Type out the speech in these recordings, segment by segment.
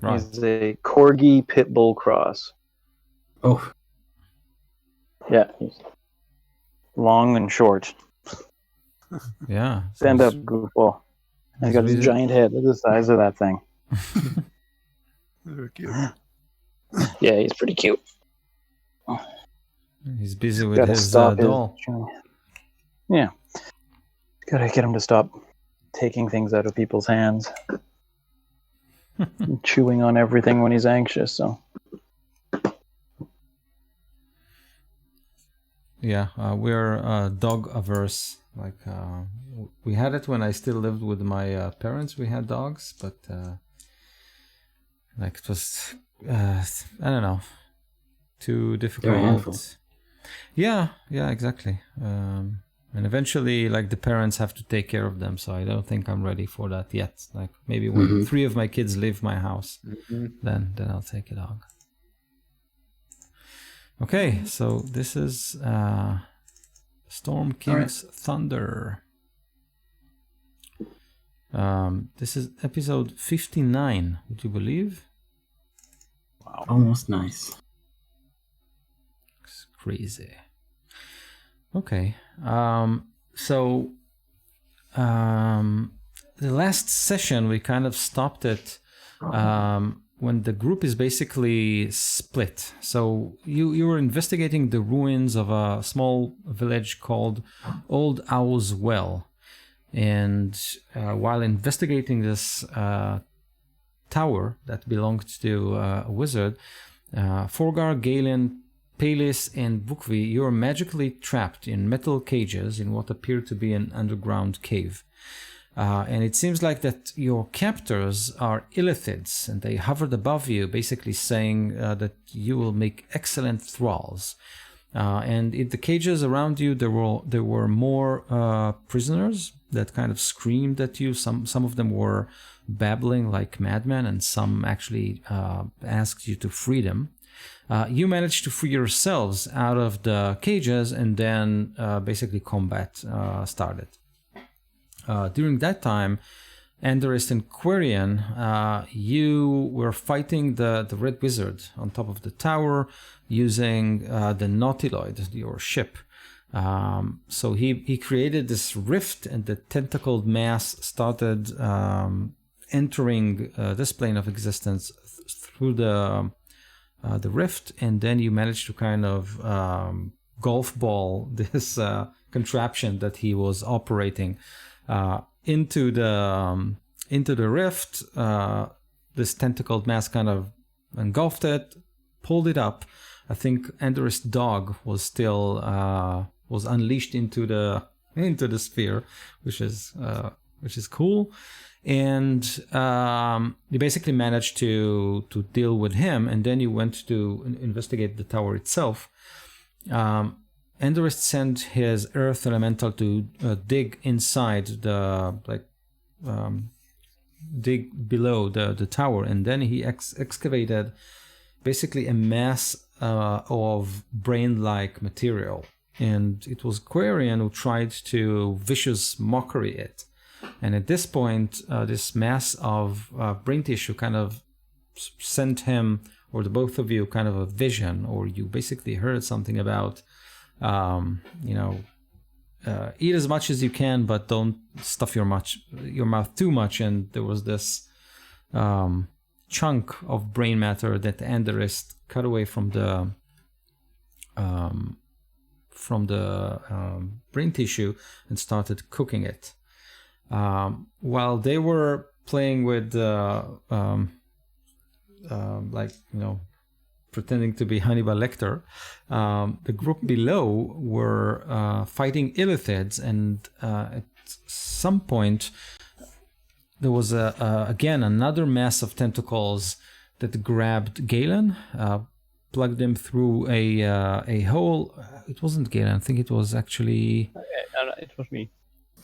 Right. He's a Corgi Pit Bull cross. Oh, Yeah, he's long and short. Yeah. Stand up, goofball. He's got this giant head. Look at the size of that thing. Very cute. Yeah, he's pretty cute. He's busy with Gotta his stop doll. Yeah. Gotta get him to stop taking things out of people's hands. And chewing on everything when he's anxious, so. Yeah, we're dog averse. Like we had it when I still lived with my parents. We had dogs, but like it was I don't know, too They're a handful. difficult. Yeah, exactly. And eventually, like the parents have to take care of them. So I don't think I'm ready for that yet. Like maybe when 3 of my kids leave my house, then I'll take a dog. Okay, so this is Storm King's Thunder. This is episode 59, would you believe? Wow. Almost nice. It's crazy. Okay, so the last session we kind of stopped it when the group is basically split. So you were investigating the ruins of a small village called Old Owl's Well. And while investigating this tower that belonged to a wizard, Forgar, Galen, Palis, and Bukvi, you're magically trapped in metal cages in what appear to be an underground cave. And it seems like that your captors are illithids, and they hovered above you, basically saying that you will make excellent thralls. And in the cages around you, there were more prisoners that kind of screamed at you. Some of them were babbling like madmen, and some actually asked you to free them. You managed to free yourselves out of the cages, and then basically combat started. During that time, Andorist and Quirion, you were fighting the Red Wizard on top of the tower using the Nautiloid, your ship. So he created this rift, and the tentacled mass started entering this plane of existence through the rift, and then you managed to kind of golf ball this contraption that he was operating into the rift. This tentacled mass kind of engulfed it, pulled it up. I think Andor's dog was still was unleashed into the sphere, which is cool. And you basically managed to deal with him, and then you went to investigate the tower itself. Andorist sent his earth elemental to dig inside dig below the tower, and then he excavated basically a mass of brain-like material. And it was Quirion who tried to vicious mockery it. And at this point, this mass of brain tissue kind of sent him, or the both of you, kind of a vision, or you basically heard something about, eat as much as you can, but don't stuff your mouth too much. And there was this chunk of brain matter that Andorist cut away from the brain tissue and started cooking it. While they were playing with pretending to be Hannibal Lecter, the group below were fighting illithids, and at some point there was again another mass of tentacles that grabbed Galen, plugged him through a hole. It wasn't Galen, I think it was actually... It was me.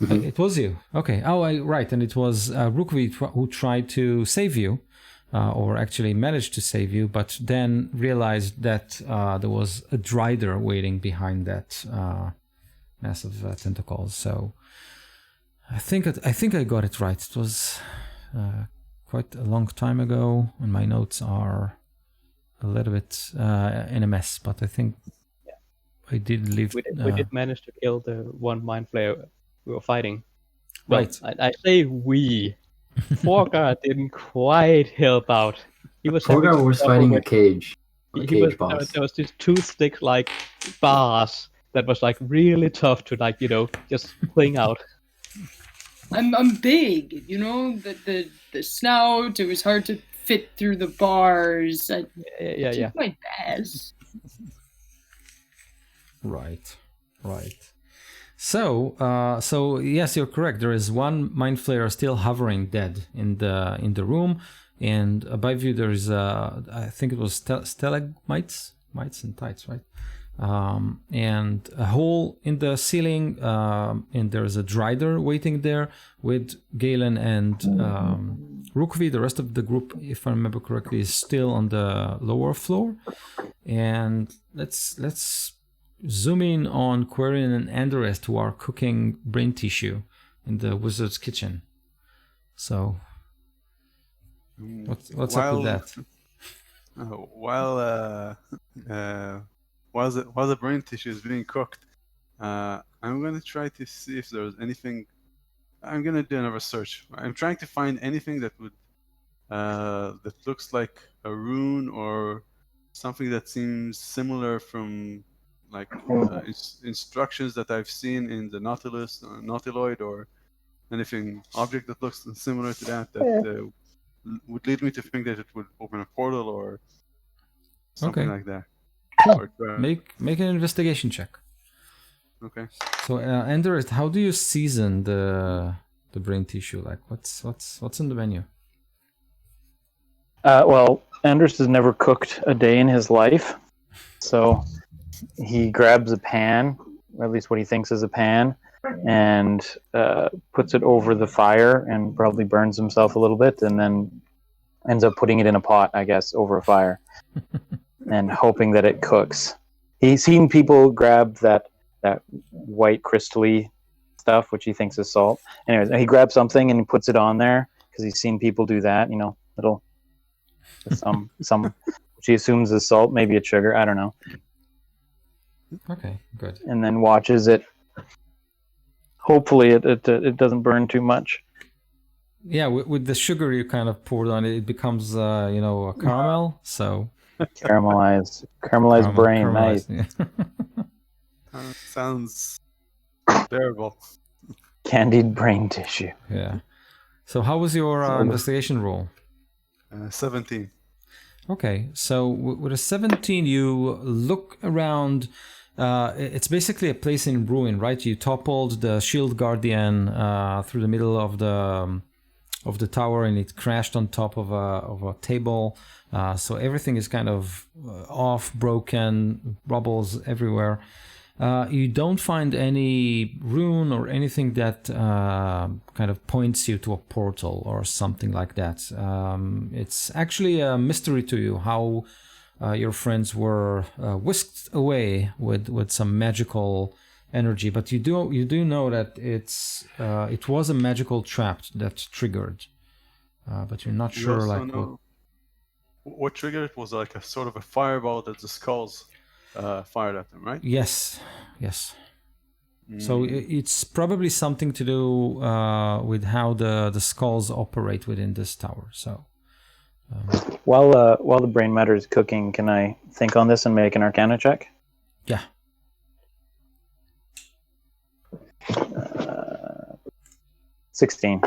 It was you. Okay. Oh, right. And it was Rukvi who tried to save you, or actually managed to save you, but then realized that there was a Drider waiting behind that massive tentacles. So I think I got it right. It was quite a long time ago, and my notes are a little bit in a mess. But I think I did leave. We did manage to kill the one mind flayer we were fighting. Well, Right. I say we. Forgar didn't quite help out. He was having Forgar was trouble fighting a with- cage. A he cage was boss. there was this toothstick like bars that was like really tough to like just cling out. I'm big, you know. The snout. It was hard to fit through the bars. I Yeah. did my best. Right. So yes, you're correct. There is one mind flayer still hovering dead in the room, and above you there is I think it was stalagmites, mites and tights, right? And a hole in the ceiling, and there's a drider waiting there with Galen and Rukvi. The rest of the group, if I remember correctly, is still on the lower floor. And let's zoom in on Quarian and Anderest, who are cooking brain tissue in the wizard's kitchen. So, what's up with that? While the brain tissue is being cooked, I'm gonna try to see if there's anything. I'm gonna do another search. I'm trying to find anything that would that looks like a rune or something that seems similar from like instructions that I've seen in the Nautilus, Nautiloid, or anything object that looks similar to that would lead me to think that it would open a portal or something like that. Cool. Make an investigation check. Okay. So, Anderest, how do you season the brain tissue? Like, what's in the menu? Well, Anders has never cooked a day in his life, so he grabs a pan, or at least what he thinks is a pan, and puts it over the fire and probably burns himself a little bit, and then ends up putting it in a pot, I guess, over a fire, and hoping that it cooks. He's seen people grab that white crystally stuff, which he thinks is salt. Anyways, he grabs something and he puts it on there because he's seen people do that. Little some which he assumes is salt, maybe it's sugar. I don't know. Okay, good. And then watches it. Hopefully, it doesn't burn too much. Yeah, with the sugar you kind of poured on it, it becomes a caramel. So caramelized brain, nice. Yeah. Sounds bearable. Candied brain tissue. Yeah. So how was your investigation roll? 17. Okay, so with a 17, you look around. It's basically a place in ruin, right? You toppled the shield guardian through the middle of the tower, and it crashed on top of a table. So everything is kind of off, broken, rubbles everywhere. You don't find any rune or anything that kind of points you to a portal or something like that. It's actually a mystery to you how your friends were whisked away with some magical energy, but you do know that it was a magical trap that triggered, but you're not sure what triggered it. Was like a sort of a fireball that the skulls fired at them, right? Yes. So it's probably something to do with how the skulls operate within this tower. So while the brain matter is cooking, can I think on this and make an Arcana check? Yeah. 16.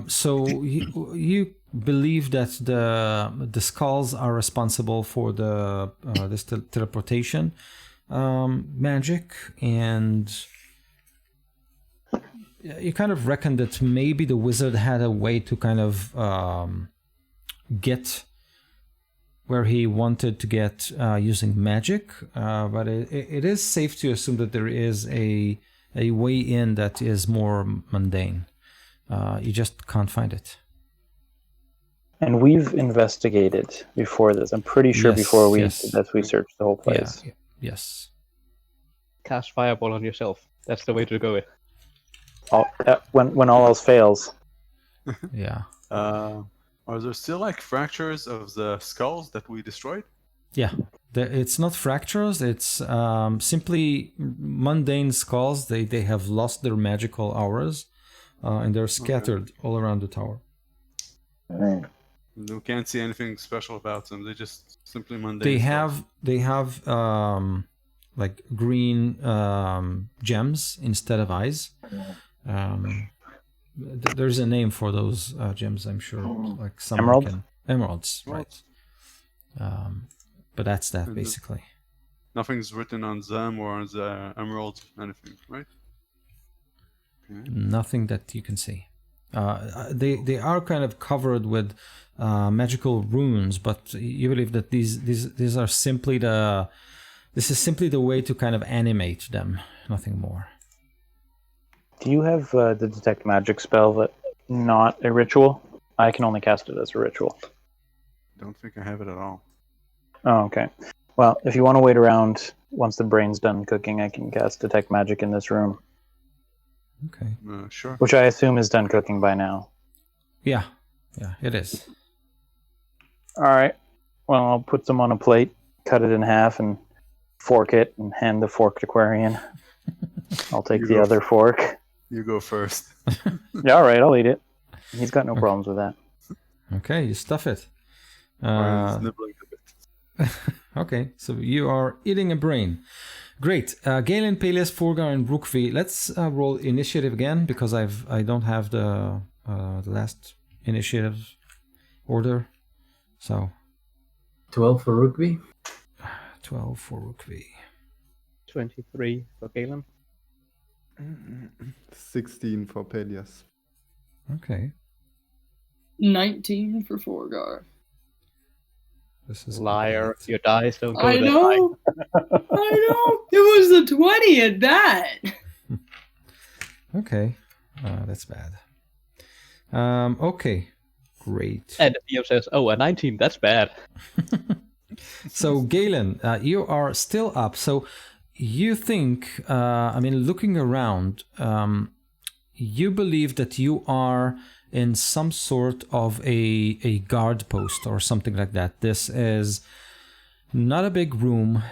So you believe that the skulls are responsible for this teleportation magic, and you kind of reckon that maybe the wizard had a way to kind of get where he wanted to get using magic, but it is safe to assume that there is a way in that is more mundane. You just can't find it. And we've investigated before this. I'm pretty sure before we searched the whole place. Yeah. Yes. Cast fireball on yourself. That's the way to go. When all else fails. Yeah. Are there still like fractures of the skulls that we destroyed? Yeah, it's not fractures. It's simply mundane skulls. They have lost their magical auras, and they're scattered all around the tower. We can't see anything special about them. They're just simply mundane. They have like green gems instead of eyes. There's a name for those gems, I'm sure. Like some emeralds, right? But that's that basically. Nothing's written on them or on the emerald, anything, right? Okay. Nothing that you can see. They are kind of covered with magical runes, but you believe that these are simply this is simply the way to kind of animate them, nothing more. Do you have the detect magic spell that not a ritual? I can only cast it as a ritual. Don't think I have it at all. Oh, okay. Well, if you want to wait around once the brain's done cooking, I can cast detect magic in this room. Okay. Sure. Which I assume is done cooking by now. Yeah, it is. All right. Well, I'll put them on a plate, cut it in half, and fork it, and hand the fork to Quarian. I'll take the other fork. You go first. Yeah, all right, I'll eat it. He's got no problems with that. Okay, you stuff it. Quarian's nibbling a bit. Okay, so you are eating a brain. Great. Galen, Peleus, Forgar, and Brookvi. Let's roll initiative again because I don't have the last initiative order. So 12 for Rugby. 12 for Brookvi. 23 for Galen. 16 for Peleus. Okay. 19 for Forgar. This is Liar, your dice don't go I that know. I know. It was the 20 at that. Okay. That's bad. Okay. Great. And the DM says, oh, a 19, that's bad. So, Galen, you are still up. So, you think, looking around, you believe that you are in some sort of a guard post or something like that. This is not a big room.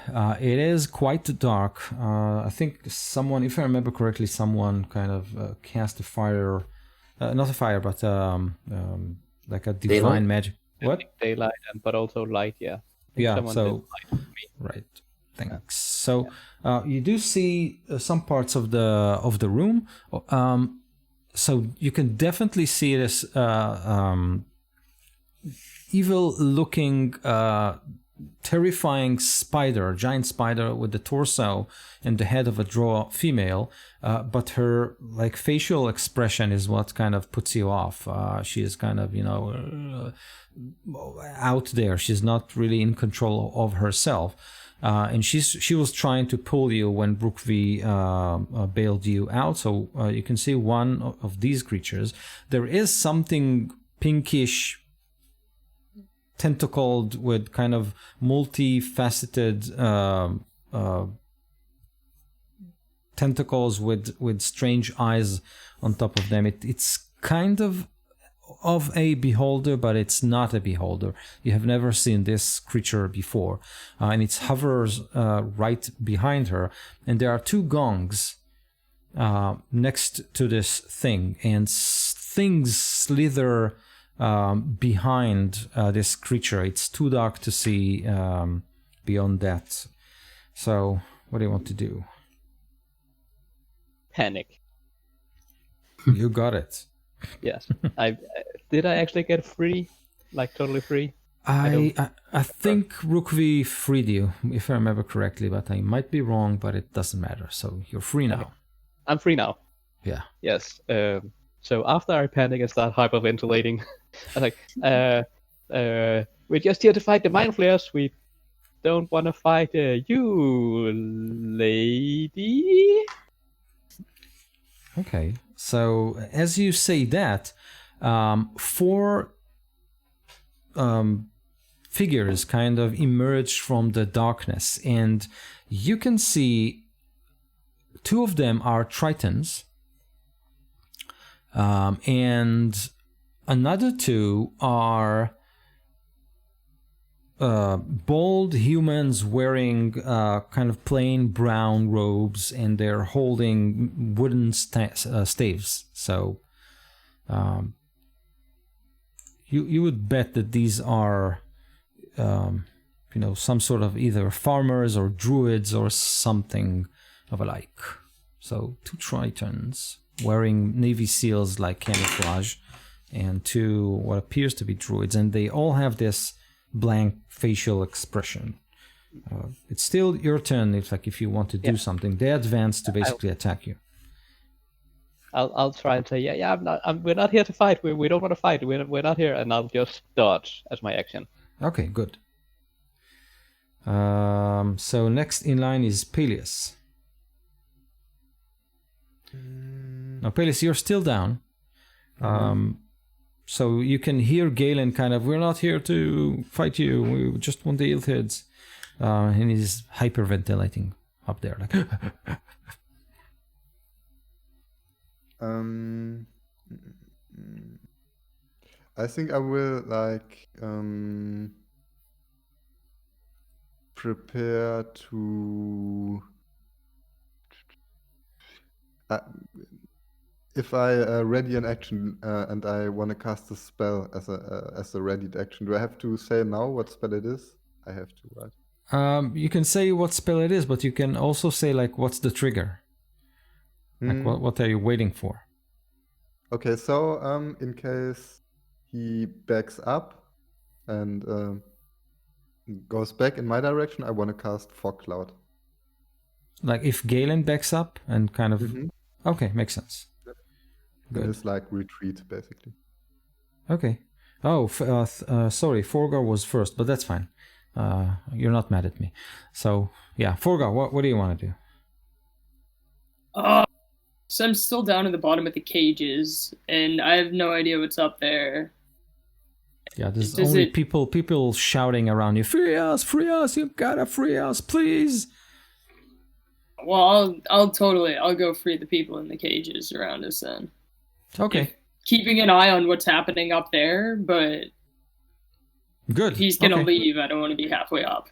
It is quite dark. I think someone, if I remember correctly, someone kind of cast a fire, not a fire, but like a divine Daylight? magic. What? Daylight, but also light, yeah. Yeah, Someone so did light for me. right. Thanks. So you do see some parts of the room. So you can definitely see this evil-looking, terrifying spider, giant spider with the torso and the head of a drow female. But her like facial expression is what kind of puts you off. She is kind of out there. She's not really in control of herself. And she was trying to pull you when Brookvi bailed you out. So you can see one of these creatures. There is something pinkish, tentacled with kind of multifaceted tentacles with strange eyes on top of them. It's kind of a beholder, but it's not a beholder. You have never seen this creature before, and it hovers right behind her. And there are two gongs next to this thing, and things slither behind this creature. It's too dark to see beyond that. So, what do you want to do? Panic. You got it. Yes. Did I actually get free? Like totally free? I think Brookvi freed you, if I remember correctly, but I might be wrong, but it doesn't matter. So you're free now. I'm free now. Yeah. Yes. So after I panic and start hyperventilating, I'm like, we're just here to fight the mind flayers. We don't want to fight you, lady. Okay. So as you say that, four figures kind of emerge from the darkness, and you can see two of them are Tritons, and another two are bald humans wearing kind of plain brown robes, and they're holding wooden staves. So you would bet that these are some sort of either farmers or druids or something of alike. So two Tritons wearing Navy SEALs like camouflage, and two what appears to be druids, and they all have this blank facial expression. It's still your turn if you want to do something. They advance to basically attack you. I'll try and say, we're not here to fight. We don't want to fight. We're not here, and I'll just dodge as my action. Okay, good. So next in line is Peleus. Now, Peleus, you're still down. So you can hear Galen kind of, we're not here to fight you. We just want the Ilthids. And he's hyperventilating up there. Like, I think I will prepare to. If I ready an action and I want to cast a spell as a readied action, do I have to say now what spell it is? I have to, right? You can say what spell it is, but you can also say what's the trigger. Like what are you waiting for? Okay, so in case he backs up and goes back in my direction, I want to cast Fog Cloud. Like if Galen backs up and kind of... Okay, makes sense. Good. It's like retreat, basically. Okay. Oh, sorry, Forgar was first, but that's fine. You're not mad at me. So, yeah, Forgar, what do you want to do? So I'm still down at the bottom of the cages, and I have no idea what's up there. Yeah, there's only people shouting around you, free us, you gotta free us, please. Well, I'll go free the people in the cages around us then. Okay. Keeping an eye on what's happening up there, but good. If he's gonna leave, I don't want to be halfway up.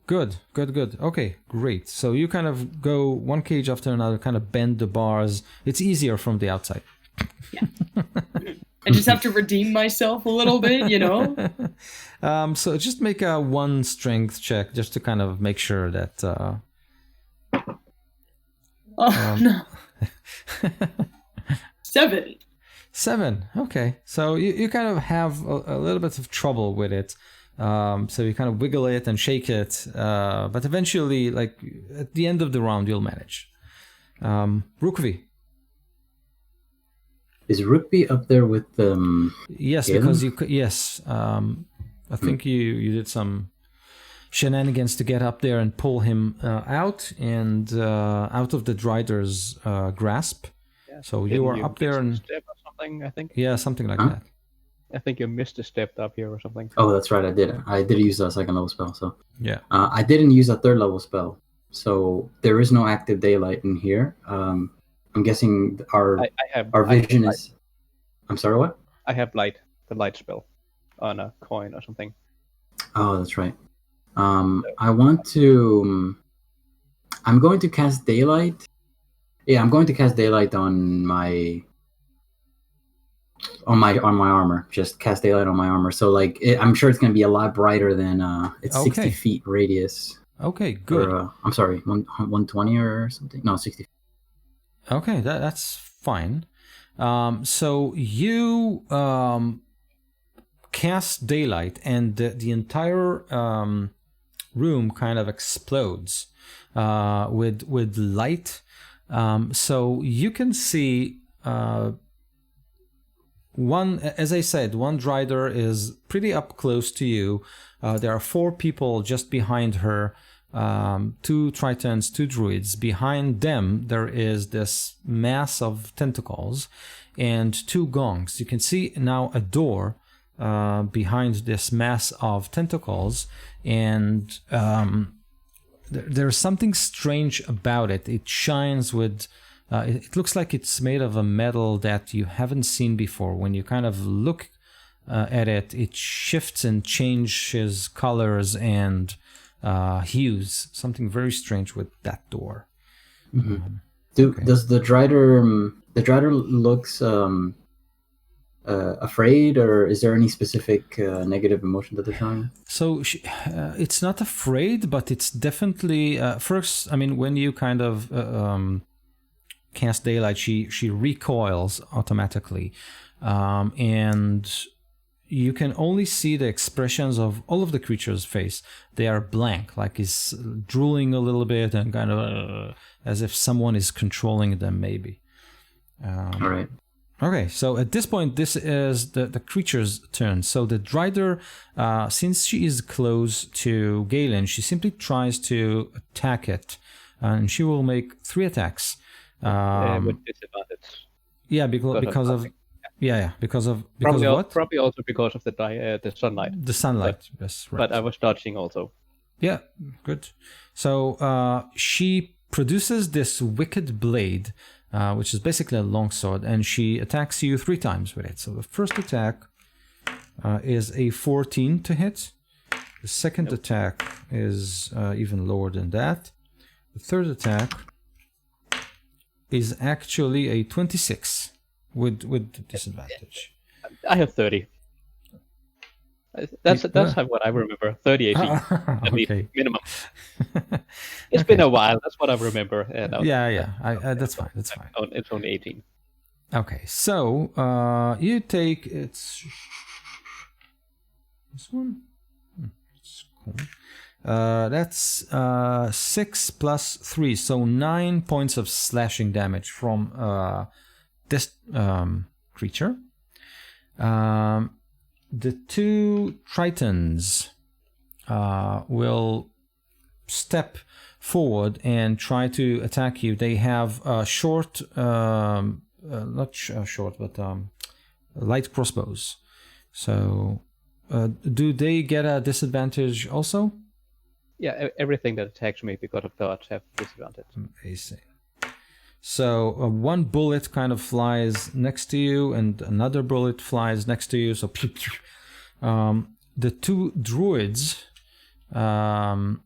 Good. Okay, great. So you kind of go one cage after another, kind of bend the bars. It's easier from the outside. Yeah. I just have to redeem myself a little bit, So just make a 1 strength check just to kind of make sure that... no. 7. Okay. So you kind of have a little bit of trouble with it. So you kind of wiggle it and shake it. But eventually, at the end of the round, you'll manage. Rukvi. Is Rugby up there with Yes, Galen? because you could. Yes. I think you did some shenanigans to get up there and pull him out of the Drider's grasp. Yeah, so you are up there and step or something, I think. Yeah, something like that. I think you missed a step up here or something. Oh, that's right. I did use a second level spell. So yeah, I didn't use a third level spell. So there is no active daylight in here. I'm guessing our vision is. I'm sorry, what? I have the light spell on a coin or something. Oh, that's right. I want to. I'm going to cast daylight. Yeah, I'm going to cast daylight on my armor. Just cast daylight on my armor. So I'm sure it's going to be a lot brighter than it's 60 feet radius. Okay, good. Or, I'm sorry, 120 or something. No, 60. Okay, that's fine. So you cast daylight, and the entire room kind of explodes with light. So you can see one Drider is pretty up close to you. There are 4 people just behind her. 2 Tritons, 2 druids. Behind them, there is this mass of tentacles and 2 gongs. You can see now a door behind this mass of tentacles, and there's something strange about it. It shines with it looks like it's made of a metal that you haven't seen before. When you kind of look at it, it shifts and changes colors and hues. Something very strange with that door. Does the Drider looks afraid, or is there any specific negative emotion that they're showing? So it's not afraid, but it's definitely first. I mean, when you kind of cast daylight, she recoils automatically, and you can only see the expressions of all of the creature's face. They are blank, like he's drooling a little bit and kind of as if someone is controlling them, maybe. All right. Okay, so at this point, this is the creature's turn. So the Drider, since she is close to Galen, she simply tries to attack it, and she will make 3 attacks. With disadvantage. Yeah, because of Probably what? Probably also because of the sunlight. The sunlight. Yes, right. But I was dodging also. Yeah, good. So she produces this wicked blade, which is basically a longsword, and she attacks you 3 times with it. So the first attack is a 14 to hit. The second attack is even lower than that. The third attack is actually a 26 with disadvantage. I have 30. That's what I remember. 30 AC, at least, Okay. minimum. It's been a while. That's what I remember. Yeah. That's fine. That's fine. It's only 18. Okay, so you take this one. It's cool. That's 6 plus 3, so 9 points of slashing damage from this creature. The 2 Tritons will step forward and try to attack you. They have short, not short, but light crossbows. So, do they get a disadvantage also? Yeah, everything that attacks me because of dodge have disadvantage. Amazing. So one bullet kind of flies next to you, and another bullet flies next to you. So the 2 druids. Now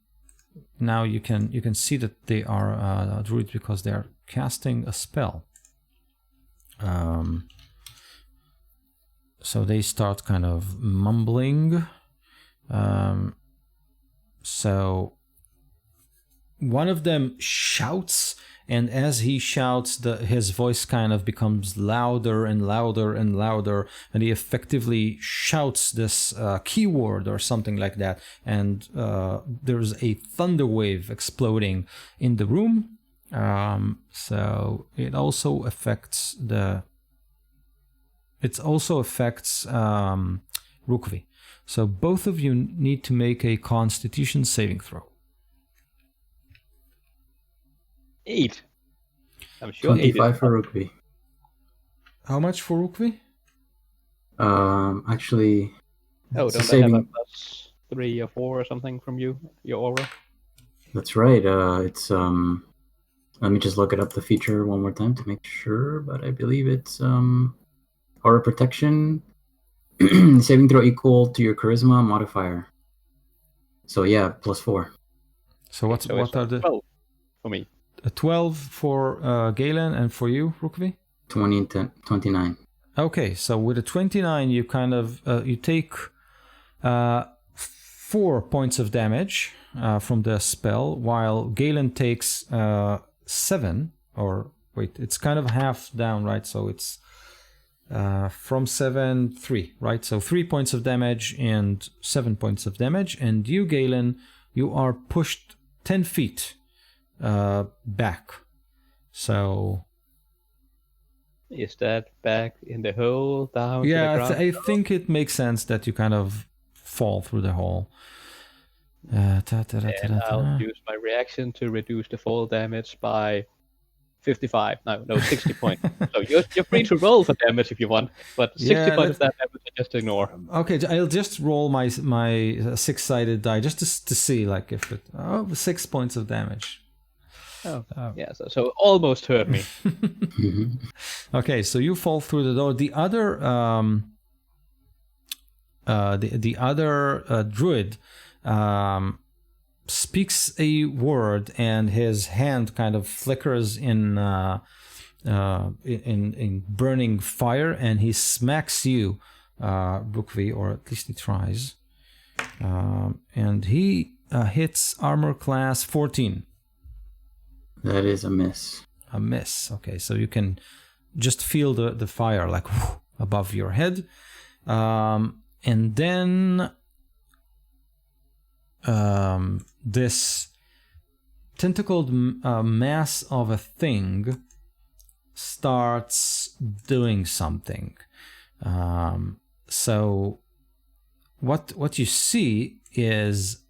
you can see that they are druids because they are casting a spell. So they start kind of mumbling. So one of them shouts, and as he shouts, his voice kind of becomes louder and louder and louder, and he effectively shouts this keyword or something like that, and there's a thunder wave exploding in the room. So it also affects Rukvi. So both of you need to make a Constitution saving throw. 8. I'm sure 25 for Rukvi. How much for Rukvi? Actually, Oh, it's a don't I have a saving. +3 or 4 or something from you? Your aura? That's right. It's Let me just look it up the feature one more time to make sure, but I believe it's aura protection. Saving throw equal to your charisma modifier. So yeah, +4. So what are the 12 for me? 12 for Galen, and for you, Rukvi? 20 and 29. Okay, so with a 29, you kind of you take 4 points of damage from the spell, while Galen takes 7. Or wait, it's kind of half down, right? So it's from 7, 3, right? So 3 points of damage and 7 points of damage. And you, Galen, you are pushed 10 feet back. So Is that back in the hole, down yeah, to the ground? I think it makes sense that you kind of fall through the hole. And I'll use my reaction to reduce the fall damage by 55. No, 60 points. So you're free to roll for damage if you want, but 60 points of that damage I just ignore. Okay, I'll just roll my 6-sided die just to see, like, if it 6 points of damage. Oh, yeah. So almost hurt me. Okay, so you fall through the door. The other the other druid speaks a word, and his hand kind of flickers in burning fire, and he smacks you, Brookvi, or at least he tries, and he hits armor class 14. That is a miss. A miss. Okay, so you can just feel the fire like above your head, and then this tentacled mass of a thing starts doing something. So what you see is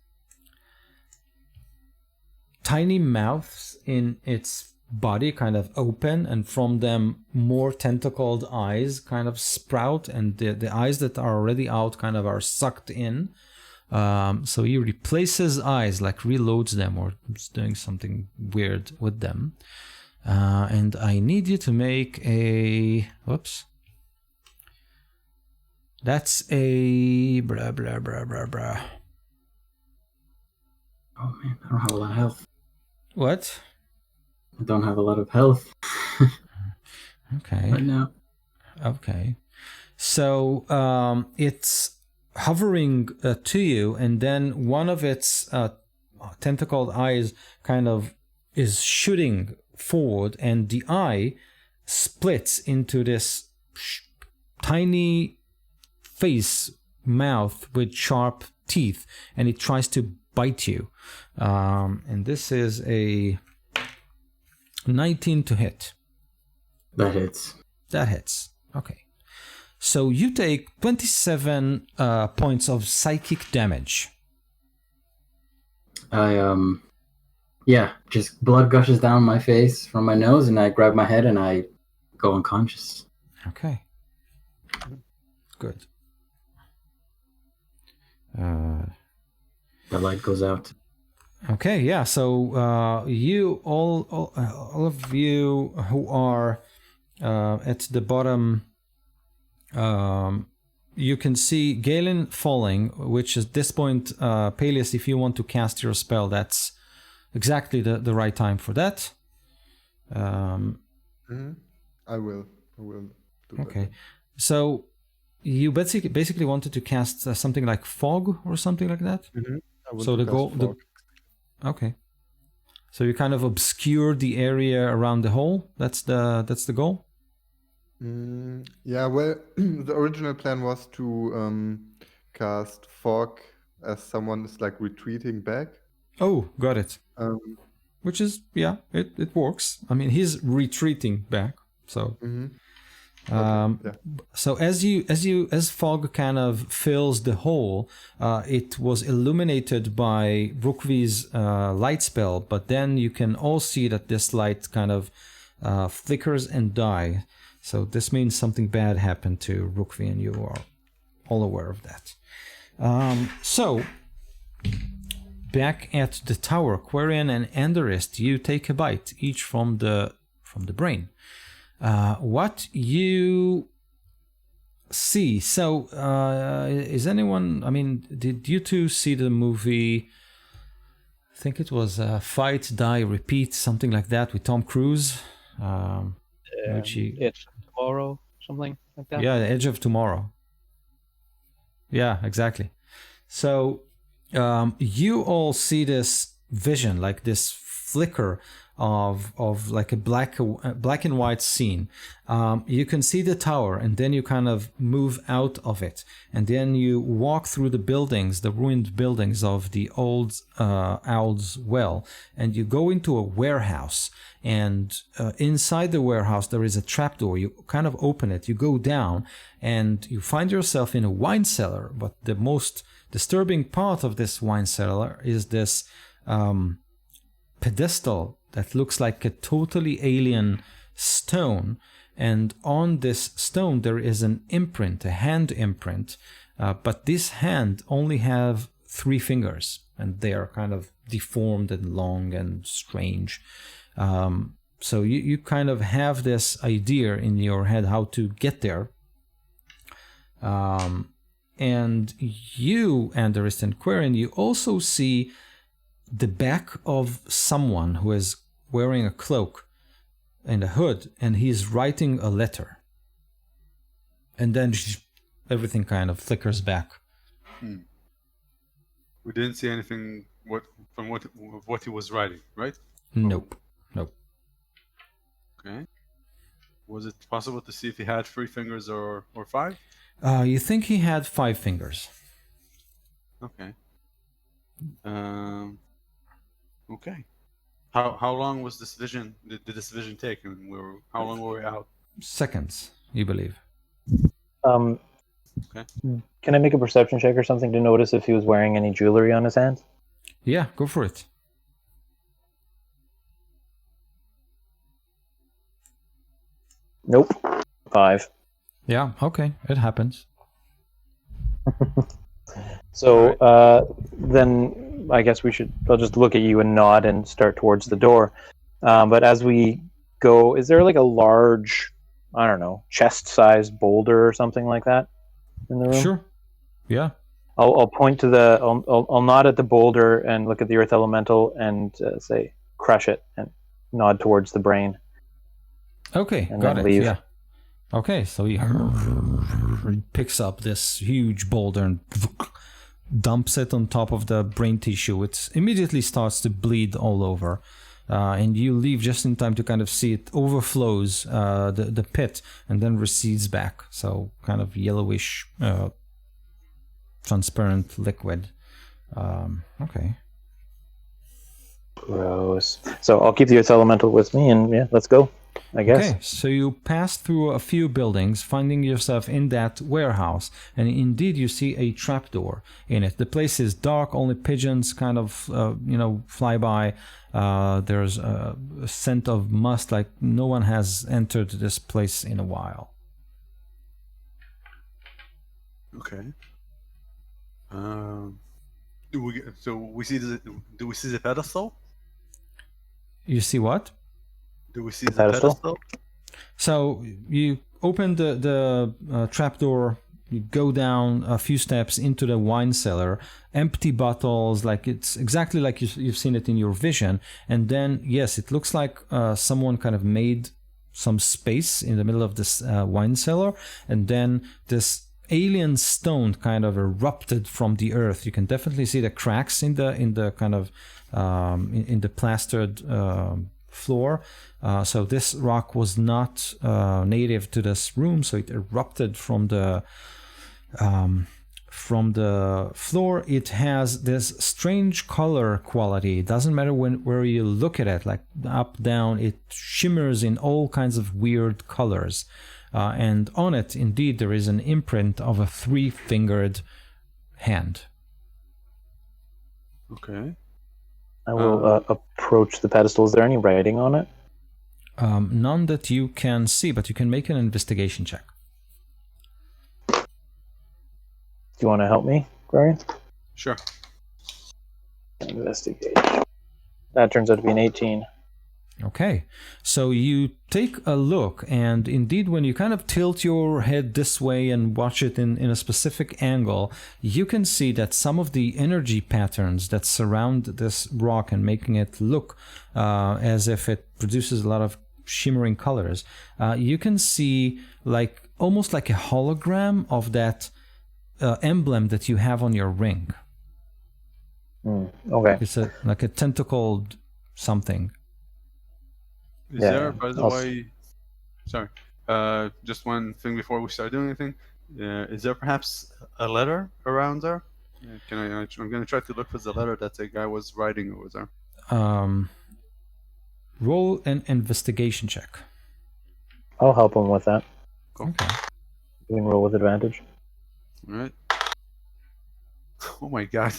tiny mouths in its body kind of open, and from them more tentacled eyes kind of sprout, and the eyes that are already out kind of are sucked in. So he replaces eyes, like reloads them, or is doing something weird with them. And I need you to make a... Whoops. That's a... Blah, blah, blah, blah, blah. Oh man, I don't have a lot of health. What? I don't have a lot of health. Okay. Right now. Okay. So it's hovering to you, and then one of its tentacled eyes kind of is shooting forward, and the eye splits into this tiny face mouth with sharp teeth, and it tries to bite you. And this is a 19 to hit. That hits. That hits. Okay. So you take 27 points of psychic damage. Just blood gushes down my face from my nose, and I grab my head and I go unconscious. Okay. Good. The light goes out. Okay, yeah. So you all of you who are at the bottom, you can see Galen falling, which is at this point, Peleus, if you want to cast your spell, that's exactly the right time for that. I will do Okay. that. So you basically wanted to cast something like fog or something like that? I will So the cast goal... fog. Okay. So you kind of obscure the area around the hole? That's the goal? Yeah, well, the original plan was to cast fog as someone is like retreating back. Oh, got it. Um, Which is, yeah, it works. I mean, he's retreating back, so... yeah. So as fog kind of fills the hole, it was illuminated by Brookvi's light spell, but then you can all see that this light kind of flickers and dies. So this means something bad happened to Brookvi, and you are all aware of that. So back at the tower, Quarian and Anderist, you take a bite each from the brain. What you see? So, is anyone? I mean, did you two see the movie? I think it was Fight, Die, Repeat, something like that, with Tom Cruise. It's tomorrow, something like that. Yeah, The Edge of Tomorrow. Yeah, exactly. So, you all see this vision, like this flicker of like a black and white scene. You can see the tower, and then you kind of move out of it, and then you walk through the buildings, the ruined buildings of the old Owl's Well, and you go into a warehouse, and inside the warehouse there is a trapdoor. You kind of open it, you go down, and you find yourself in a wine cellar. But the most disturbing part of this wine cellar is this pedestal that looks like a totally alien stone, and on this stone there is an imprint, a hand imprint, but this hand only have 3 fingers, and they are kind of deformed and long and strange. So you kind of have this idea in your head how to get there. And you, Anderist and Quirin, you also see the back of someone who is wearing a cloak and a hood, and he's writing a letter. And then everything kind of flickers back. We didn't see anything from what he was writing, right? Nope. Okay. Was it possible to see if he had 3 fingers or 5? You think he had 5 fingers. Okay. Okay. How long was this vision? Did this vision take? And how long were we out? Seconds, you believe. Okay. Can I make a perception check or something to notice if he was wearing any jewelry on his hands? Yeah, go for it. Nope. 5. Yeah, okay, it happens. So then I guess I'll just look at you and nod and start towards the door. But as we go, is there like a large, I don't know, chest-sized boulder or something like that in the room? Sure. Yeah. I'll point to I'll nod at the boulder and look at the earth elemental and say, crush it, and nod towards the brain. Okay, And got then it. leave. Yeah. Okay, so he picks up this huge boulder and dumps it on top of the brain tissue. It immediately starts to bleed all over. And you leave just in time to kind of see it overflows the pit and then recedes back. So kind of yellowish, transparent liquid. Okay. Gross. So I'll keep the earth elemental with me, and yeah, let's go, I guess. Okay, so you pass through a few buildings, finding yourself in that warehouse, and indeed you see a trapdoor in it. The place is dark, only pigeons kind of, fly by. There's a scent of must, like no one has entered this place in a while. Okay. Do we see the pedestal? You see what? Do we see the pedestal? So you open the trapdoor, you go down a few steps into the wine cellar, empty bottles, like it's exactly like you've seen it in your vision. And then, yes, it looks like someone kind of made some space in the middle of this wine cellar, and then this alien stone kind of erupted from the earth. You can definitely see the cracks in the kind of in the plastered floor. So this rock was not native to this room, so it erupted from the floor. It has this strange color quality. It doesn't matter where you look at it, like up, down, it shimmers in all kinds of weird colors. And on it, indeed, there is an imprint of a 3-fingered hand. Okay. I will approach the pedestal. Is there any writing on it? None that you can see, but you can make an investigation check. Do you want to help me, Brian? Sure. Investigate. That turns out to be an 18. Okay, so you take a look, and indeed when you kind of tilt your head this way and watch it in a specific angle, you can see that some of the energy patterns that surround this rock and making it look as if it produces a lot of shimmering colors, you can see like almost like a hologram of that emblem that you have on your ring. Okay. It's like a tentacled something. Is there, by the way, sorry, just one thing before we start doing anything, is there perhaps a letter around there? I'm going to try to look for the letter that the guy was writing over there. Roll an investigation check. I'll help him with that. Cool. Okay. You can roll with advantage. All right. Oh my god.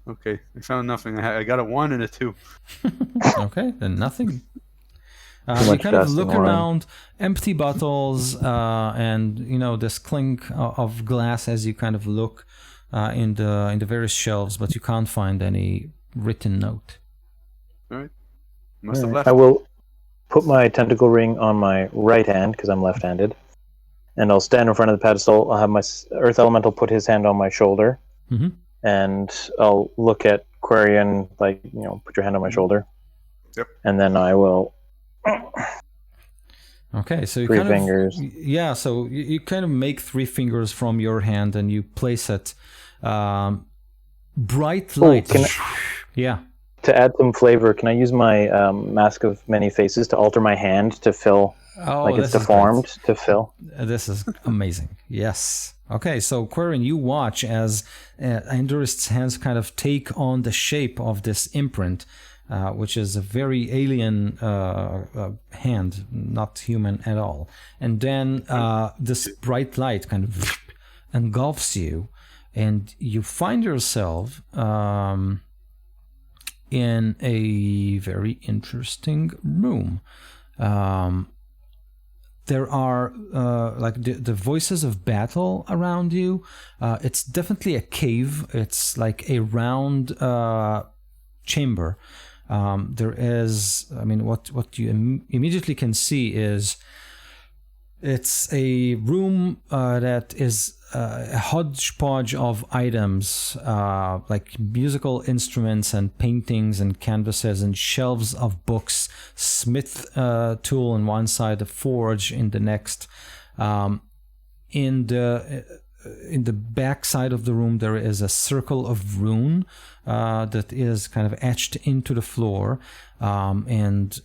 Okay, I found nothing. I got a 1 and a 2. Okay, then nothing. You much kind of dust look and wine. around, empty bottles, and this clink of glass as you kind of look. in the various shelves, but you can't find any written note. All right. Must have left. I will put my tentacle ring on my right hand because I'm left-handed, and I'll stand in front of the pedestal. I'll have my earth elemental put his hand on my shoulder, and I'll look at Quarian like, put your hand on my shoulder. Yep. And then I will. Okay, so you 3 fingers. So you kind of make 3 fingers from your hand and you place it. Bright light. Yeah. To add some flavor, can I use my Mask of Many Faces to alter my hand to fill, like it's deformed to fill? This is amazing. Yes. Okay, so Quarian, you watch as Endurist's hands kind of take on the shape of this imprint, which is a very alien hand, not human at all. And then this bright light kind of engulfs you, and you find yourself in a very interesting room. There are like the voices of battle around you. It's definitely a cave. It's like a round chamber. There is, what you immediately can see is it's a room that is a hodgepodge of items, like musical instruments and paintings and canvases and shelves of books, smith tool on one side, a forge in the next. In the back side of the room, there is a circle of rune that is kind of etched into the floor, and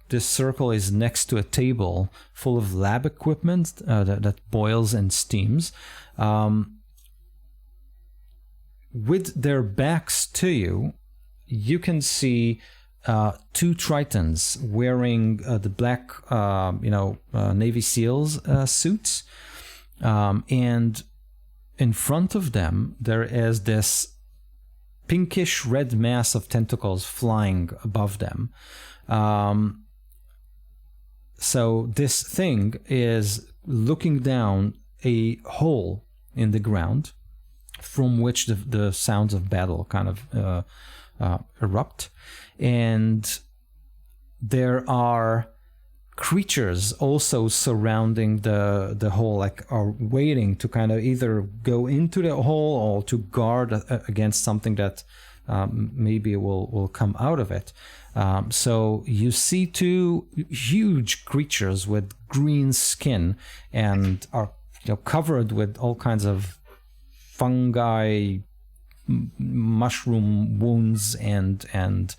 this circle is next to a table full of lab equipment that boils and steams. With their backs to you, you can see 2 Tritons wearing the black, Navy SEALs suits, and in front of them there is this pinkish red mass of tentacles flying above them. So this thing is looking down a hole in the ground from which the sounds of battle kind of erupt, and there are creatures also surrounding the hole, like are waiting to kind of either go into the hole or to guard against something that maybe will come out of it. So you see 2 huge creatures with green skin and are covered with all kinds of fungi, mushroom wounds and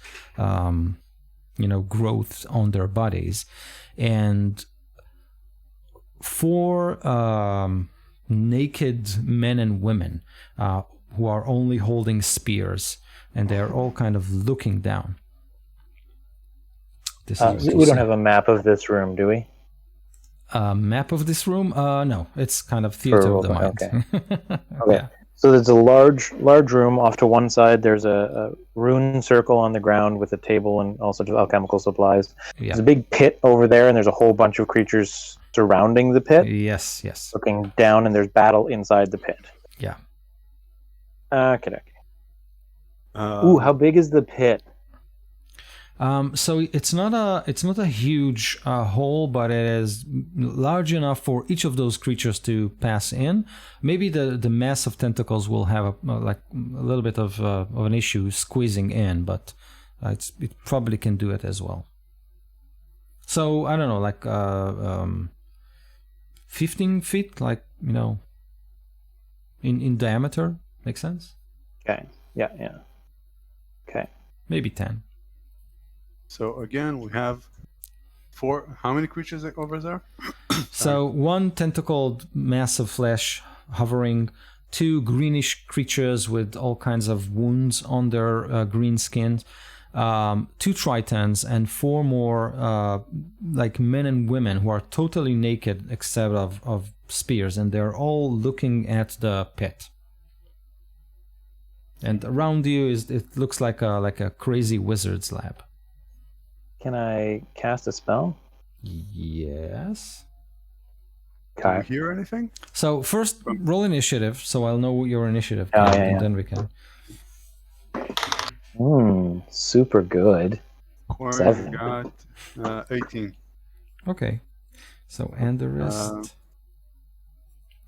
growth on their bodies, and 4 naked men and women who are only holding spears, and they're all kind of looking down. We don't have a map of this room, do we? Map of this room? No, it's kind of theater of the mind. Okay. Okay. Yeah. So there's a large room. Off to one side, there's a rune circle on the ground with a table and all sorts of alchemical supplies. Yeah. There's a big pit over there, and there's a whole bunch of creatures surrounding the pit. Yes. Looking down, and there's battle inside the pit. Yeah. Okay. Ooh, how big is the pit? So it's not a huge hole, but it is large enough for each of those creatures to pass in. Maybe the mass of tentacles will have a little bit of an issue squeezing in, but it probably can do it as well. So I don't know, like 15 feet, in diameter. Makes sense? Okay. Yeah. Okay. Maybe 10. So again, we have 4. How many creatures over there? So 1 tentacled mass of flesh hovering, 2 greenish creatures with all kinds of wounds on their green skin, 2 Tritons, and 4 more like men and women who are totally naked except of spears, and they're all looking at the pit. And around you it looks like a crazy wizard's lab. Can I cast a spell? Yes. Do Okay. you hear anything? So first, roll initiative, so I'll know your initiative, Oh, yeah, and yeah. then we can. Super good. Quarian 7. got 18. Okay. So and the rest.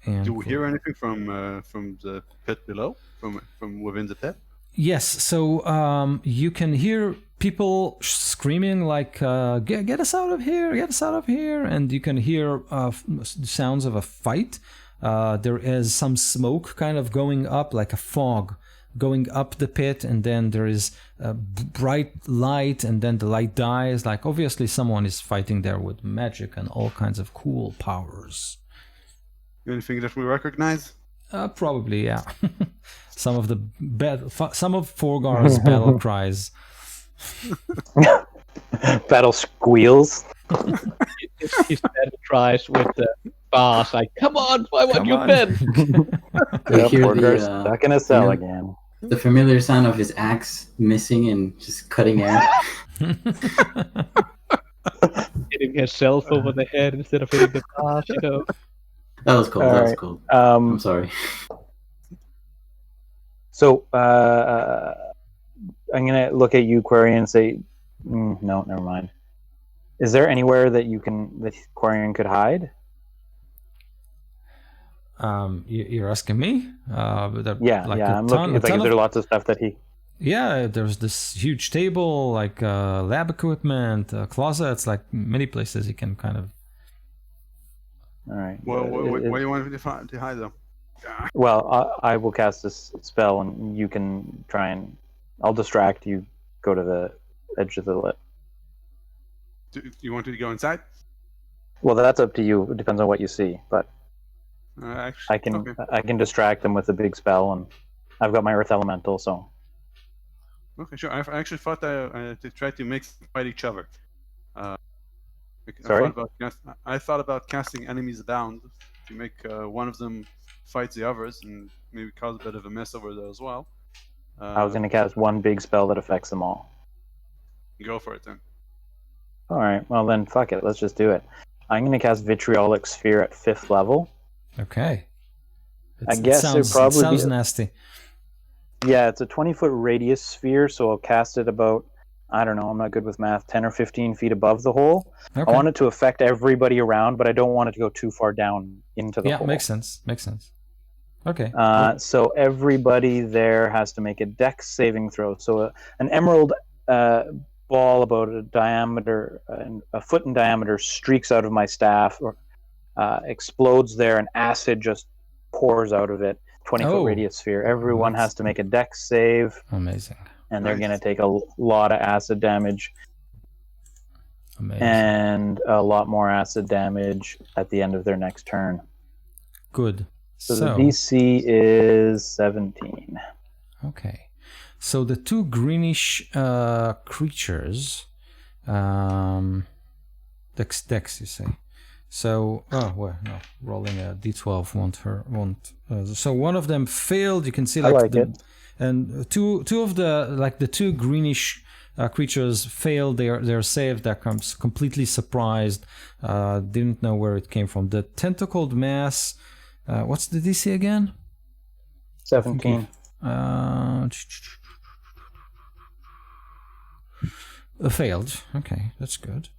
And Do we hear anything from the pit below? From within the pit? Yes. So you can hear people screaming like, "Get us out of here! Get us out of here!" And you can hear sounds of a fight. There is some smoke kind of going up, like a fog going up the pit, and then there is a bright light, and then the light dies. Like obviously someone is fighting there with magic and all kinds of cool powers. Anything that we recognize? Probably, yeah. some of Forgar's battle cries. Battle squeals. His dad tries with the bars like, "Come on, why won't you bend?" You hear Forgar's stuck in a cell again. the familiar sound of his axe missing and just cutting air. Hitting himself over the head instead of hitting the bars, you know. That was cool. All That was right. cool. I'm sorry. So I'm gonna look at you, Quarian, and say, no, never mind. Is there anywhere that Quarian could hide? You're asking me? I'm looking. It's like, is there lots of stuff that he? Yeah, there's this huge table, like lab equipment, closets, like many places you can kind of. All right. Well, what do you want me to hide though? Well, I will cast this spell, and you can try and. I'll distract you. Go to the edge of the lip. Do you want me to go inside? Well, that's up to you. It depends on what you see, but Actually, I can distract them with a big spell, and I've got my Earth Elemental, so. Okay, sure. I actually thought to try to make them fight each other. Sorry? I thought about casting enemies down to make one of them fight the others and maybe cause a bit of a mess over there as well. I was going to cast one big spell that affects them all. Go for it then. All right. Well, then, fuck it. Let's just do it. I'm going to cast Vitriolic Sphere at 5th level. Okay. I guess it sounds nasty. Yeah, it's a 20-foot radius sphere, so I'll cast it about, I don't know, I'm not good with math, 10 or 15 feet above the hole. Okay. I want it to affect everybody around, but I don't want it to go too far down into the hole. Yeah, makes sense. Okay. So everybody there has to make a dex saving throw. So an emerald ball about a foot in diameter streaks out of my staff, or explodes there, and acid just pours out of it. 20-foot radius sphere. Everyone has to make a dex save. Amazing. And they're going to take a lot of acid damage. Amazing. And a lot more acid damage at the end of their next turn. Good. So the DC is 17. Okay. So the two greenish creatures, dex, you say. So, rolling a d12 won't. So one of them failed. You can see and two of the two greenish creatures failed. They're saved. They're completely surprised. Didn't know where it came from. The tentacled mass. What's the DC again? 17. Failed. Okay, that's good.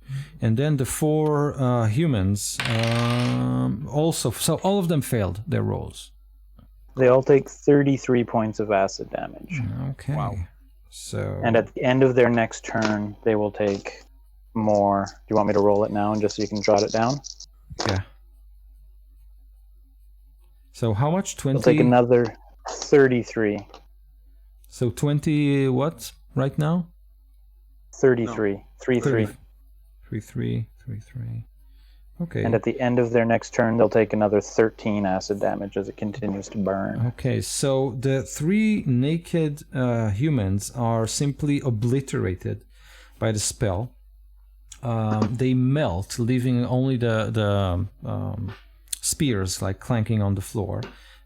And then the four humans also. So all of them failed their rolls. They all take 33 points of acid damage. Okay. Wow. So. And at the end of their next turn, they will take more. Do you want me to roll it now, and just so you can jot it down? Yeah. So how much? 20. They'll take another 33. So 20 what right now? 33. No. 3-3. 3-3. Okay. And at the end of their next turn, they'll take another 13 acid damage as it continues to burn. Okay, so the three naked humans are simply obliterated by the spell. They melt, leaving only the spears like clanking on the floor.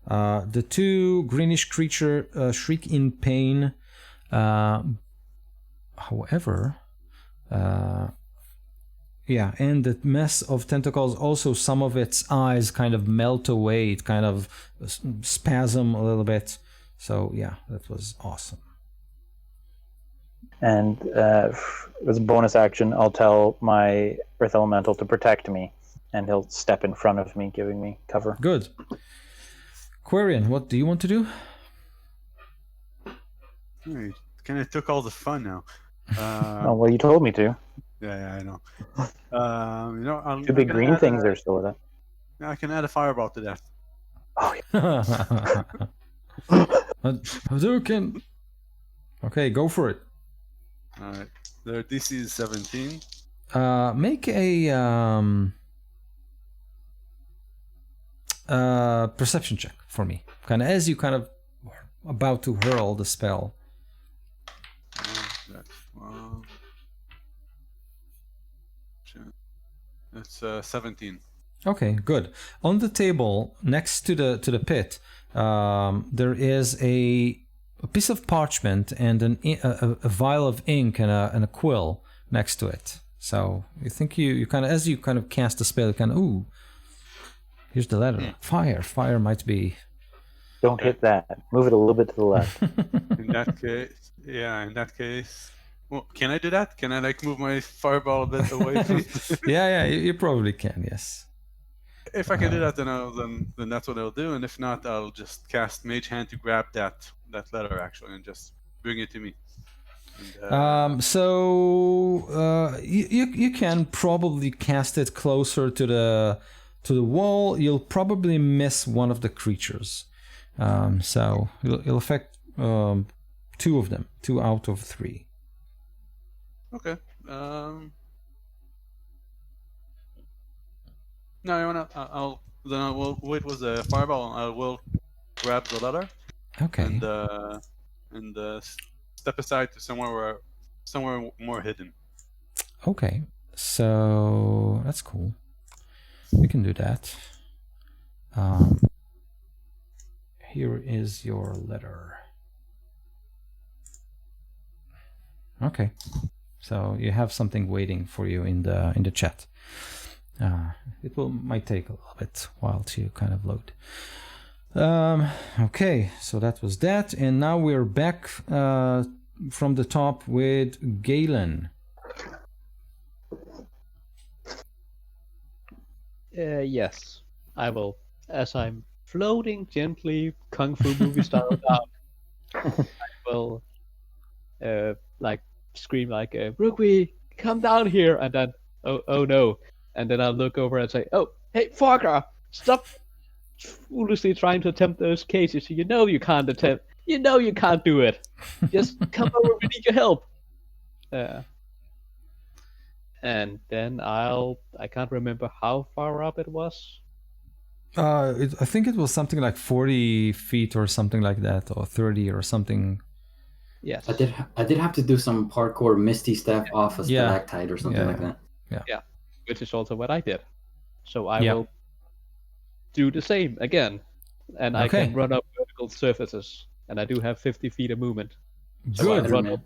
The two greenish creatures shriek in pain. However, Yeah, and the mess of tentacles, also some of its eyes kind of melt away. It kind of spasm a little bit. So yeah, that was awesome. And as a bonus action, I'll tell my Earth Elemental to protect me, and he'll step in front of me, giving me cover. Good. Quarian, what do you want to do? You kind of took all the fun now. Oh, well, you told me to. Yeah, I know. I'll, Two big I can green add things are still with it. I can add a fireball to that. Oh, yeah. Hadouken! Okay, go for it. All right. Their DC is 17. Make a perception check for me. Kind of as you kind of about to hurl the spell. It's 17. Okay, good. On the table next to the pit, there is a piece of parchment and a vial of ink and a quill next to it. So you think you kind of, as you kind of cast the spell, you kind of, ooh, here's the letter. Fire might be. Don't hit that. Move it a little bit to the left. In that case, well, can I do that? Can I move my fireball a bit away? Yeah, you probably can. Yes. If I can do that, then that's what I'll do, and if not, I'll just cast Mage Hand to grab that letter actually, and just bring it to me. And, you can probably cast it closer to the wall. You'll probably miss one of the creatures, so it'll affect 2 of them, 2 out of 3. Okay. No, I will wait with the fireball. I will grab the letter. Okay. And step aside to somewhere more hidden. Okay. So that's cool. We can do that. Here is your letter. Okay. So you have something waiting for you in the chat. It might take a little bit while to kind of load. Okay, so that was that, and now we're back from the top with Galen. Yes, I will. As I'm floating gently, kung fu movie style down, I will scream like, "Rugby, come down here!" And then, oh no. And then I'll look over and say, "Oh, hey, Fogger, stop foolishly trying to attempt those cases. You know you can't attempt. You know you can't do it. Just come over, we need your help." And then I can't remember how far up it was. I think it was something like 40 feet or something like that, or 30 or something. Yes. I did have to do some parkour Misty Step off a stalactite or something like that. Yeah, which is also what I did. So I will do the same again, and I can run up vertical surfaces, and I do have 50 feet of movement. So Good. I run up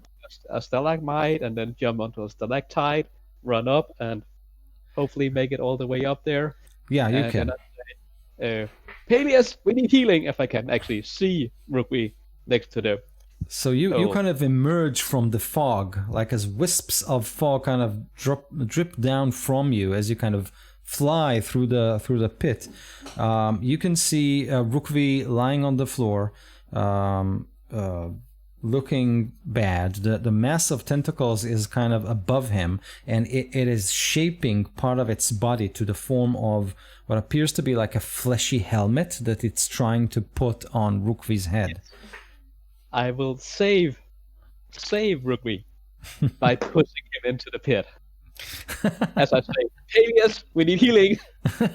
a stalagmite and then jump onto a stalactite, run up, and hopefully make it all the way up there. Yeah, you can. Peleus, we need healing. If I can actually see Rugby next to them. So you kind of emerge from the fog, like as wisps of fog kind of drip down from you as you kind of fly through the pit. You can see Rukvi lying on the floor, looking bad. The mass of tentacles is kind of above him, and it is shaping part of its body to the form of what appears to be like a fleshy helmet that it's trying to put on Rukvi's head. I will save Rugby by pushing him into the pit. As I say, Peleus, we need healing. So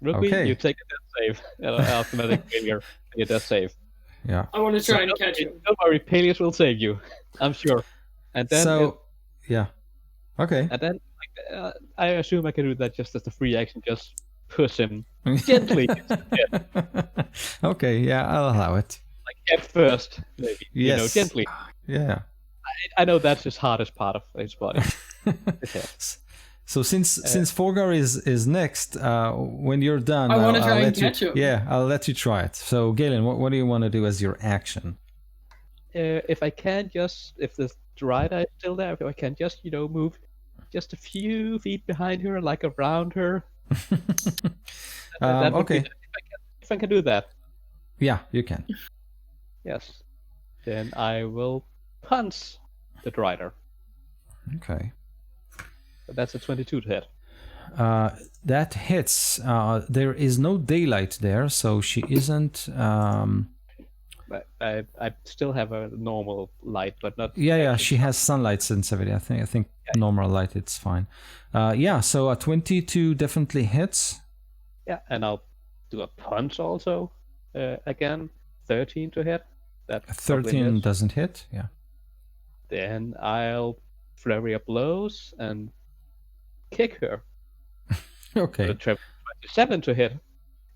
Rugby, you take a death save, automatic failure, and a death save. Yeah. I want to try and catch him. Don't worry, Peleus will save you, I'm sure. And then okay. And then I assume I can do that just as a free action, just push him gently. Okay, yeah, I'll allow it. Like head first, maybe. Yes. Gently. Yeah. I know that's his hardest part of his body. So since Forgar is next, when you're done, I want to I'll try and let you. catch him. Yeah, I'll let you try it. So Galen, what do you want to do as your action? If I can just, if the rider is still there, if I can just, move just a few feet behind her, like around her. That would be Okay. nice if I can do that. Yeah, you can. Yes. Then I will punch the rider. Okay. But that's a 22 to hit. That hits. There is no daylight there, so she isn't. But I still have a normal light, but not. Yeah. She has sunlight sensitivity. I think normal light, it's fine. So a 22 definitely hits. Yeah, and I'll do a punch also. Again, 13 to hit. That 13 doesn't hit. Yeah. Then I'll flurry of blows and kick her. Okay. 27 to hit,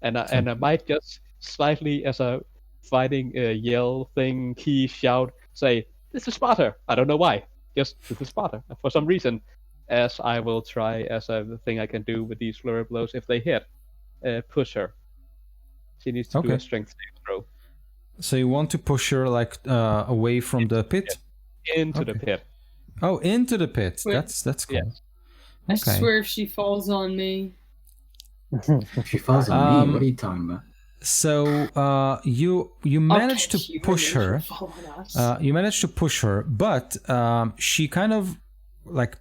and I might just slightly, as a fighting yell thing, key shout, say, "This is Sparta." I don't know why. Just this is Sparta for some reason. As I will try as a thing I can do with these flurry of blows, if they hit, push her. She needs to do a strength save throw. So you want to push her like away from the pit? Into the pit. Oh, into the pit. Wait. That's cool. Yes. I Okay. swear if she falls on me. If she falls on me, what are you talking about? So you I'll managed catch to you push and then her. she'll fall on us. You managed to push her, but she kind of like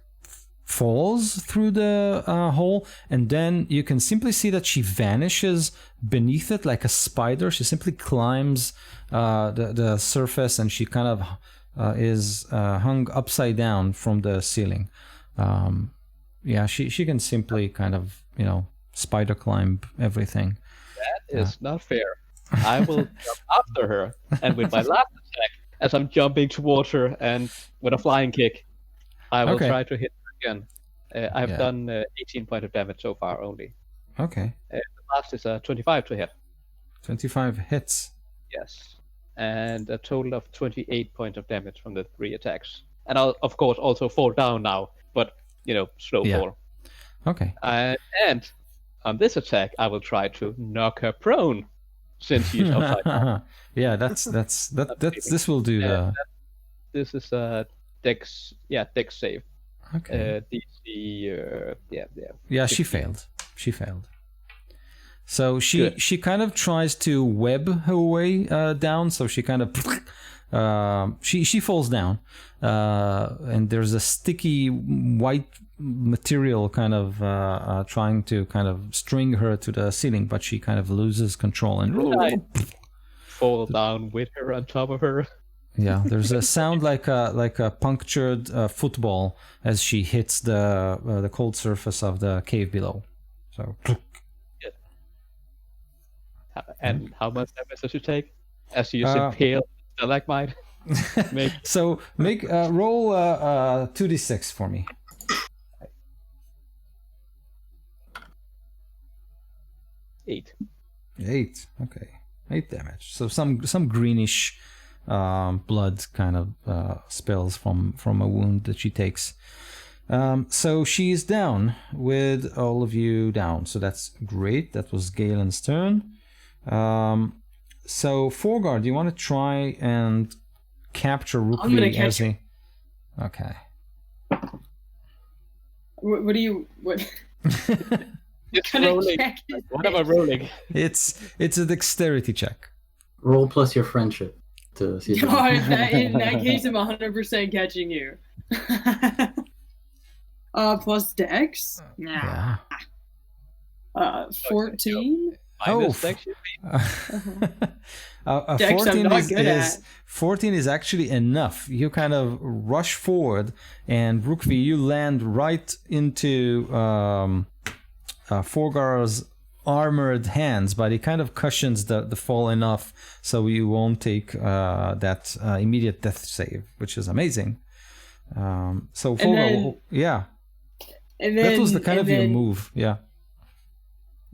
falls through the hole, and then you can simply see that she vanishes beneath it like a spider. She simply climbs the surface, and she kind of is hung upside down from the ceiling. She can simply kind of, spider climb everything. That is not fair. I will jump after her, and with my last attack, as I'm jumping towards her, and with a flying kick, I will try to hit her again. I've done 18 points of damage so far only. Okay. The last is a 25 to hit. 25 hits. Yes. And a total of 28 points of damage from the 3 attacks. And I'll, of course, also fall down now, but, slow fall. Okay. And on this attack, I will try to knock her prone, since she's upside down. Yeah, that's this will do the. This is a dex save. Okay. DC, Yeah, she failed. So she kind of tries to web her way down. So she kind of she falls down, and there's a sticky white material kind of trying to kind of string her to the ceiling, but she kind of loses control and fall down with her on top of her. Yeah, there's a sound like a punctured football as she hits the cold surface of the cave below. So. And how much damage does she take? As she is impaled stalagmite. So roll 2d6 for me. 8. 8. Okay, 8 damage. So some greenish blood kind of spills from a wound that she takes. So she's down with all of you down. So that's great. That was Galen's turn. So Forgar, do you want to try and capture Rukvi as he? Okay. What do you what? It's rolling. What am I rolling? It's a dexterity check. Roll plus your friendship to see. No, in that case, I'm 100% catching you. Plus Dex. Yeah. 14. Minus Dex. 14 is actually enough. You kind of rush forward, and Rukvi, you land right into Forgar's armored hands, but it kind of cushions the fall enough so you won't take that immediate death save, which is amazing. So Forgar, that was the kind of your move, yeah.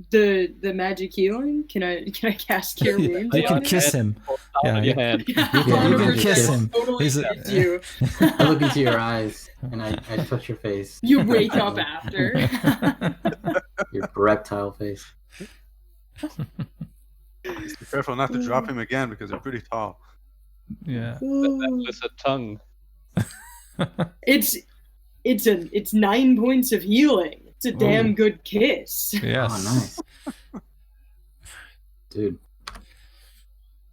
The magic healing. Can I cast Cure Wounds? You can kiss him. Yeah, on your hand. you can kiss him. Totally He's a- gets you. I look into your eyes and I touch your face. You wake up after. Your reptile face. Just be careful not to drop him again because they're pretty tall. Yeah. That lizard tongue. It's 9 points of healing. It's a damn good kiss. Yes. Oh, nice. Dude.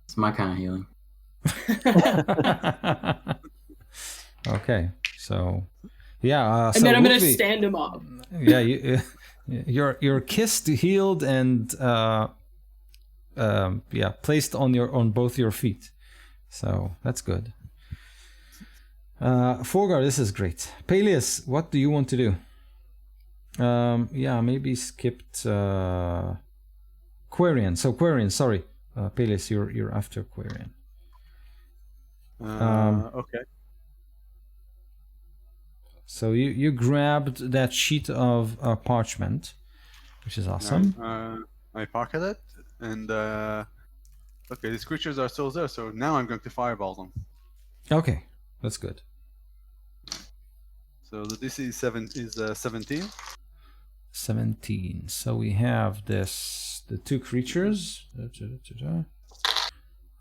It's my kind of healing. Okay. So, yeah. And so then I'm gonna Wolfie- stand him up. Yeah, you're kissed, healed, and placed on both your feet. So that's good. Forgar, this is great. Peleus, what do you want to do? Maybe skipped Quarian. So Quarian, sorry, Peleus, you're after Quarian. Okay. So you grabbed that sheet of parchment, which is awesome. I pocket it, and okay, these creatures are still there. So now I'm going to fireball them. Okay, that's good. So the DC is 17. 17. So we have the two creatures.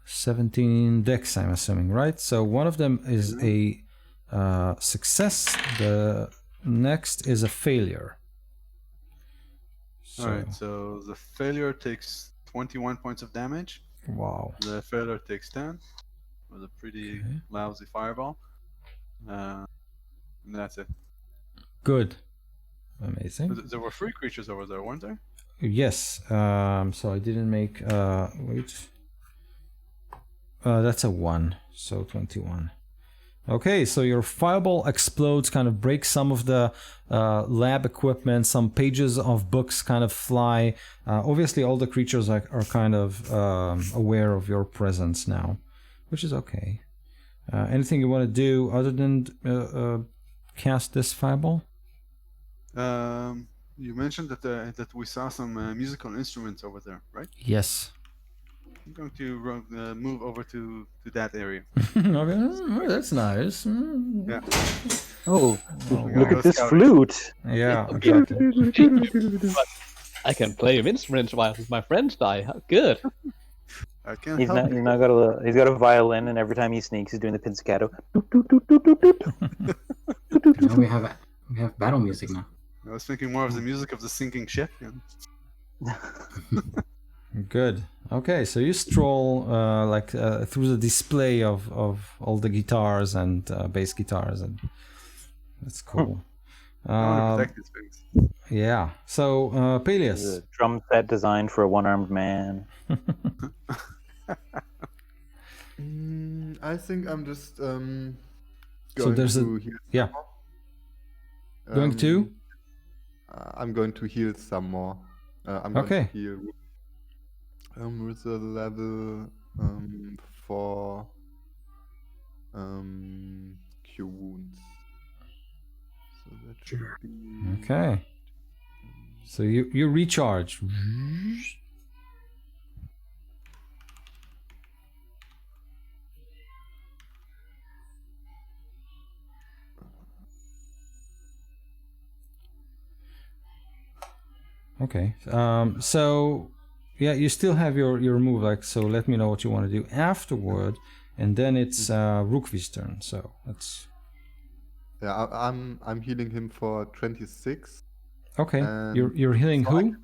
17 dex, I'm assuming, right? So one of them is a success. The next is a failure. So, All right. So the failure takes 21 points of damage. wow. The failure takes 10 with a pretty lousy fireball. And that's it. Good. Amazing. There were 3 creatures over there, weren't there? Yes. So I didn't make. Wait. That's a 1. So 21. Okay, so your fireball explodes, kind of breaks some of the lab equipment. Some pages of books kind of fly. Obviously, all the creatures are kind of aware of your presence now, which is okay. Anything you want to do other than cast this fireball? You mentioned that we saw some musical instruments over there, right? Yes. I'm going to move over to that area. Okay, that's nice. Yeah. Oh, wow. look at this Scouting. flute. Yeah, exactly. I can play instruments while my friends die. How good. I can't He's help not. He's got a violin, and every time he sneaks, he's doing the pizzicato. Now we have battle music now. I was thinking more of the music of the sinking ship. Yeah. Good. Okay, so you stroll through the display of all the guitars and bass guitars, and that's cool. I want to protect these things. Yeah. So It's Peleus. a drum set designed for a one-armed man. I think I'm just going there's to heal. yeah. Um, Going to? I'm going to heal some more. I'm going Okay. to heal with a level 4 Cure Wounds. So that should be. Okay. So you recharge. Okay. So yeah, you still have your move. Like, so let me know what you want to do afterward, and then it's Rookvi's turn. So that's Yeah, I'm healing him for 26. okay. And You're healing so who?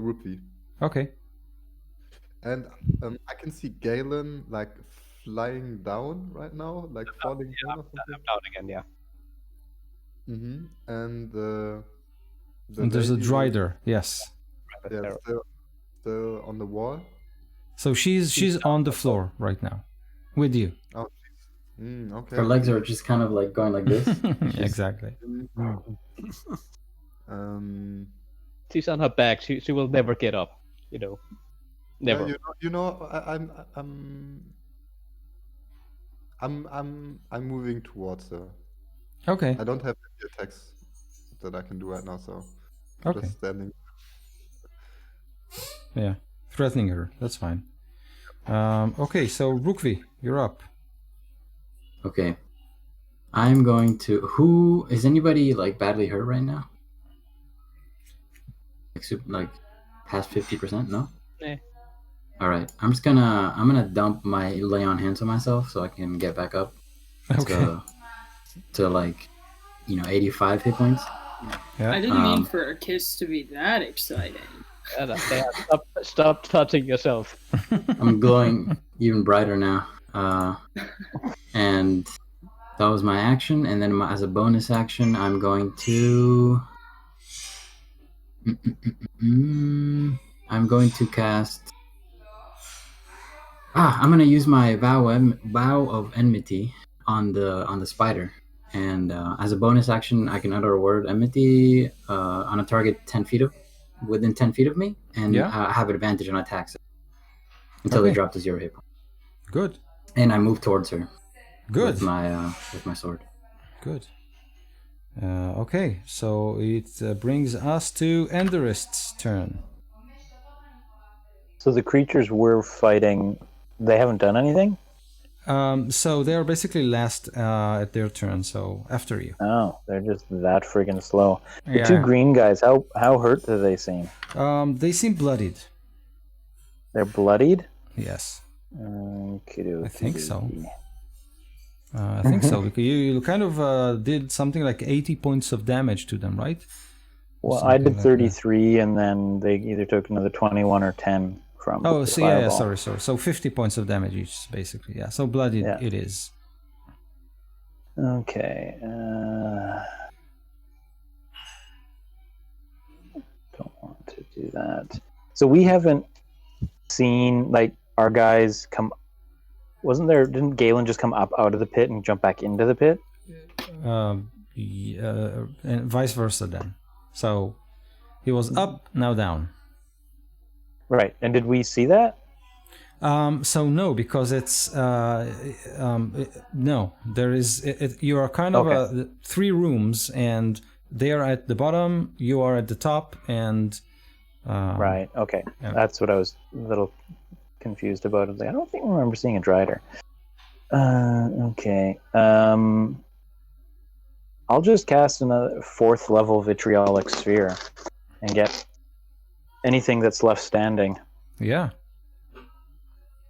Rupee. Okay. And I can see Galen like flying down right now, like falling down or something. I'm down again, yeah. And And there's a lady Drider. Yes. Yeah, still on the wall. So she's on the floor right now, with you. Oh, okay. Her legs are just kind of like going like this. Exactly. She's on her back. She will never get up. You know, never. I'm moving towards her. Okay. I don't have any attacks that I can do right now, so I'm Okay. just standing. Yeah. Threatening her. That's fine. Okay, so Rukvi, you're up. Okay. I'm going to. Who is anybody like badly hurt right now? Like past 50%? No. Eh. All right. I'm gonna dump my lay on hands on myself so I can get back up. Okay. To like, 85 hit points. Yeah. I didn't mean for a kiss to be that exciting. Stop touching yourself. I'm glowing even brighter now. And that was my action. And then as a bonus action, I'm going to. I'm going to cast. I'm going to use my vow of enmity on the spider. And as a bonus action, I can utter a word enmity on a target within 10 feet of me, and I have advantage on attacks until they drop to 0 hit points. Good. And I move towards her. Good. With my sword. Good. Okay, so it brings us to Enderist's turn. So the creatures we're fighting, they haven't done anything? So they're basically last at their turn, so after you. Oh, they're just that freaking slow. The two green guys, how hurt do they seem? They seem bloodied. They're bloodied? Yes. I think so. I think so, because you kind of did something like 80 points of damage to them, right? Well, I did 33, and then they either took another 21 or 10 from Oh, the so fireball. yeah, sorry. So 50 points of damage each, basically. Yeah, so bloodied it is. Okay. Don't want to do that. So we haven't seen, like, our guys come... Didn't Galen just come up out of the pit and jump back into the pit? And vice versa then. So he was up, now down. Right. And did we see that? So no, because it's no. There is you are kind of 3 rooms, and they are at the bottom. You are at the top, and right. Okay, yeah. That's what I was a little confused about. I was like, I don't think I remember seeing a Drider. Okay. I'll just cast another 4th level vitriolic sphere and get anything that's left standing. Yeah.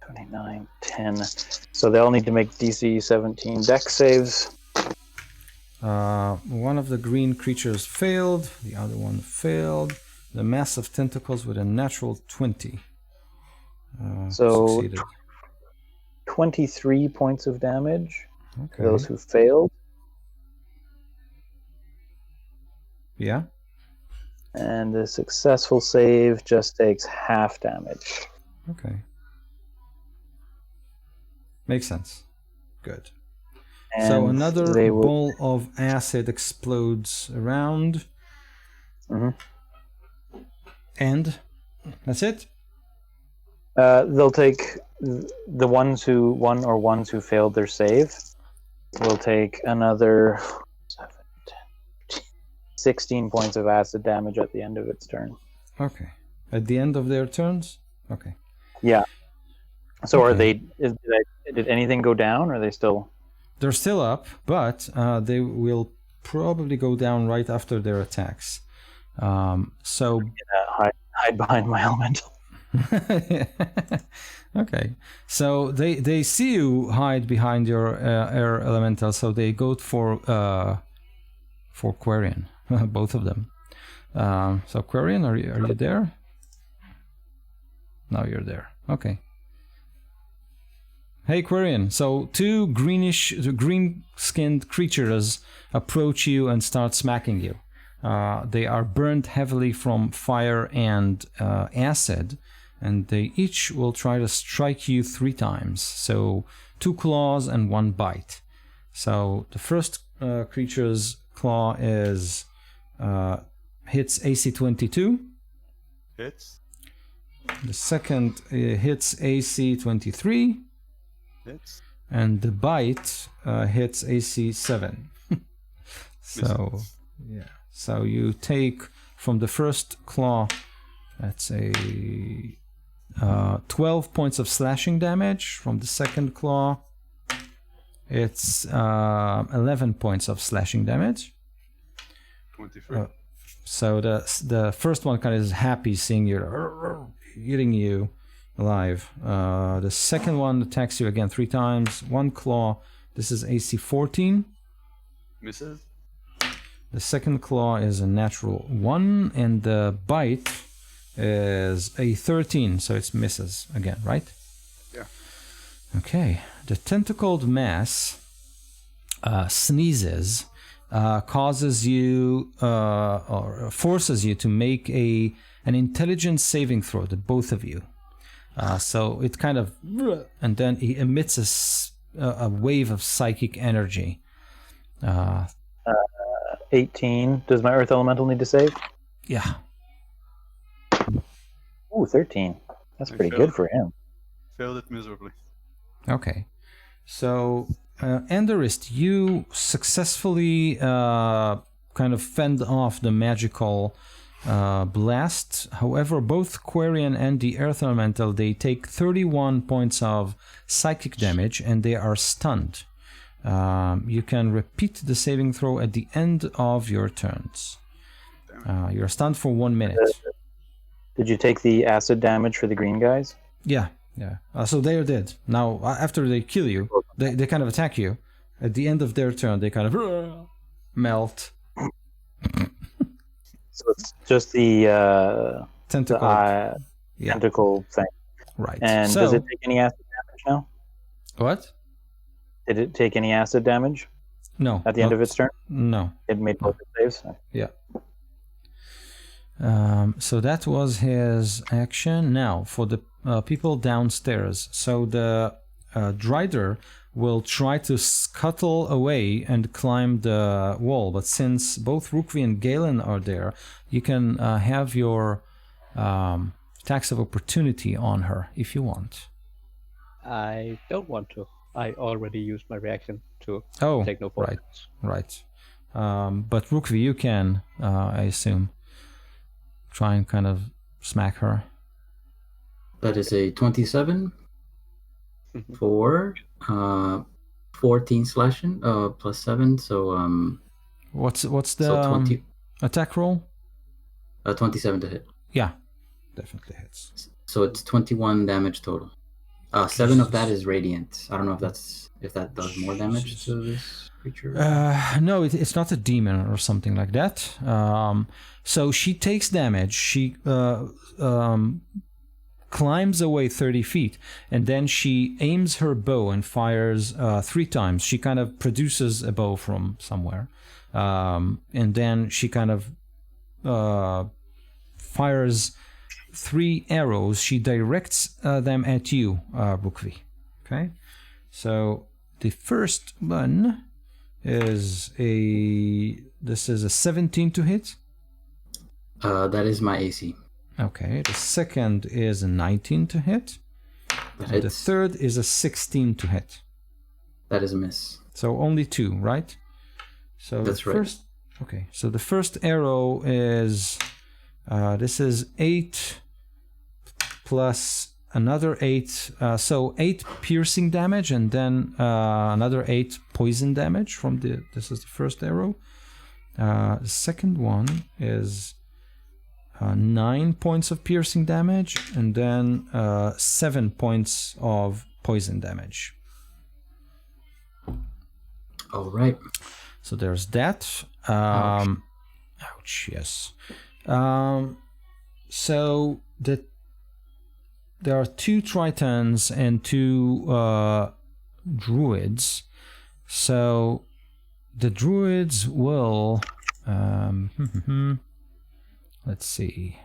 29, 10. So they'll need to make DC 17 dex saves. One of the green creatures failed. The other one failed. The massive tentacles with a natural 20. So succeeded. 23 points of damage. Okay. Those who failed. Yeah. And the successful save just takes half damage. Okay. Makes sense. Good. And so another ball of acid explodes around. Mm-hmm. And that's it? They'll take the ones who failed their save will take another 16 points of acid damage at the end of its turn. Okay. At the end of their turns? Okay. Yeah. So are they... Did anything go down, or are they still... They're still up, but they will probably go down right after their attacks. So... hide behind my elemental. Okay. So they see you hide behind your air elemental, so they go for Quarian. Both of them. So Quarian, are you there? Now you're there. Okay. Hey Quarian, so 2 green-skinned creatures approach you and start smacking you. They are burned heavily from fire and acid, and they each will try to strike you 3 times. So 2 claws and 1 bite. So the first creature's claw is hits AC 22. Hits. The second hits AC 23. Hits. And the bite hits AC 7. So, yeah. So you take from the first claw, that's a 12 points of slashing damage. From the second claw, it's 11 points of slashing damage. 23. So the first one kind of is happy seeing you, eating you alive. The second one attacks you again 3 times. 1 claw. This is AC 14. Misses. The second claw is a natural 1, and the bite is a 13, so it misses again, right? Yeah. Okay. The tentacled mass sneezes, causes you or forces you to make an intelligence saving throw, the both of you. So it kind of, and then it emits a wave of psychic energy. 18. Does my Earth Elemental need to save? Yeah. Ooh, 13. That's I pretty failed. good for him. Failed it miserably. Okay. So, Enderist, you successfully kind of fend off the magical blast. However, both Quarian and the Earth Elemental, they take 31 points of psychic damage and they are stunned. You can repeat the saving throw at the end of your turns. You're stunned for 1 minute. Did you take the acid damage for the green guys? Yeah. So they are dead. Now, after they kill you, they kind of attack you. At the end of their turn, they kind of melt. So it's just the Tentacle. tentacle thing. Right. And so, does it take any acid damage now? What? Did it take any acid damage No. at the end of its turn? No. It made both its saves? Yeah. So that was his action. Now, for the people downstairs. So the Drider will try to scuttle away and climb the wall. But since both Rukvi and Galen are there, you can have your attacks of opportunity on her if you want. I don't want to. I already used my reaction to take no right, points. right. But Rukvi, you can, I assume, try and kind of smack her. That is a 27 for 14 slashing plus 7. So What's the so 20, attack roll? 27 to hit. Yeah, definitely hits. So it's 21 damage total. 7 of that is radiant. I don't know if that does more damage to this creature. No, it's not a demon or something like that. So she takes damage. She climbs away 30 feet, and then she aims her bow and fires 3 times. She kind of produces a bow from somewhere, and then she kind of fires 3 arrows. She directs them at you, Rukvi. Okay, so the first one is this is a 17 to hit. That is my AC. Okay, the second is a 19 to hit. And the third is a 16 to hit. That is a miss. So only 2, right? So that's the first, right. Okay, so the first arrow is this is 8 plus another 8, so 8 piercing damage, and then another 8 poison damage from this is the first arrow. The second one is 9 points of piercing damage, and then 7 points of poison damage. All right. So there's that. Ouch, yes. So there are 2 Tritons and 2 Druids. So the Druids will... let's see.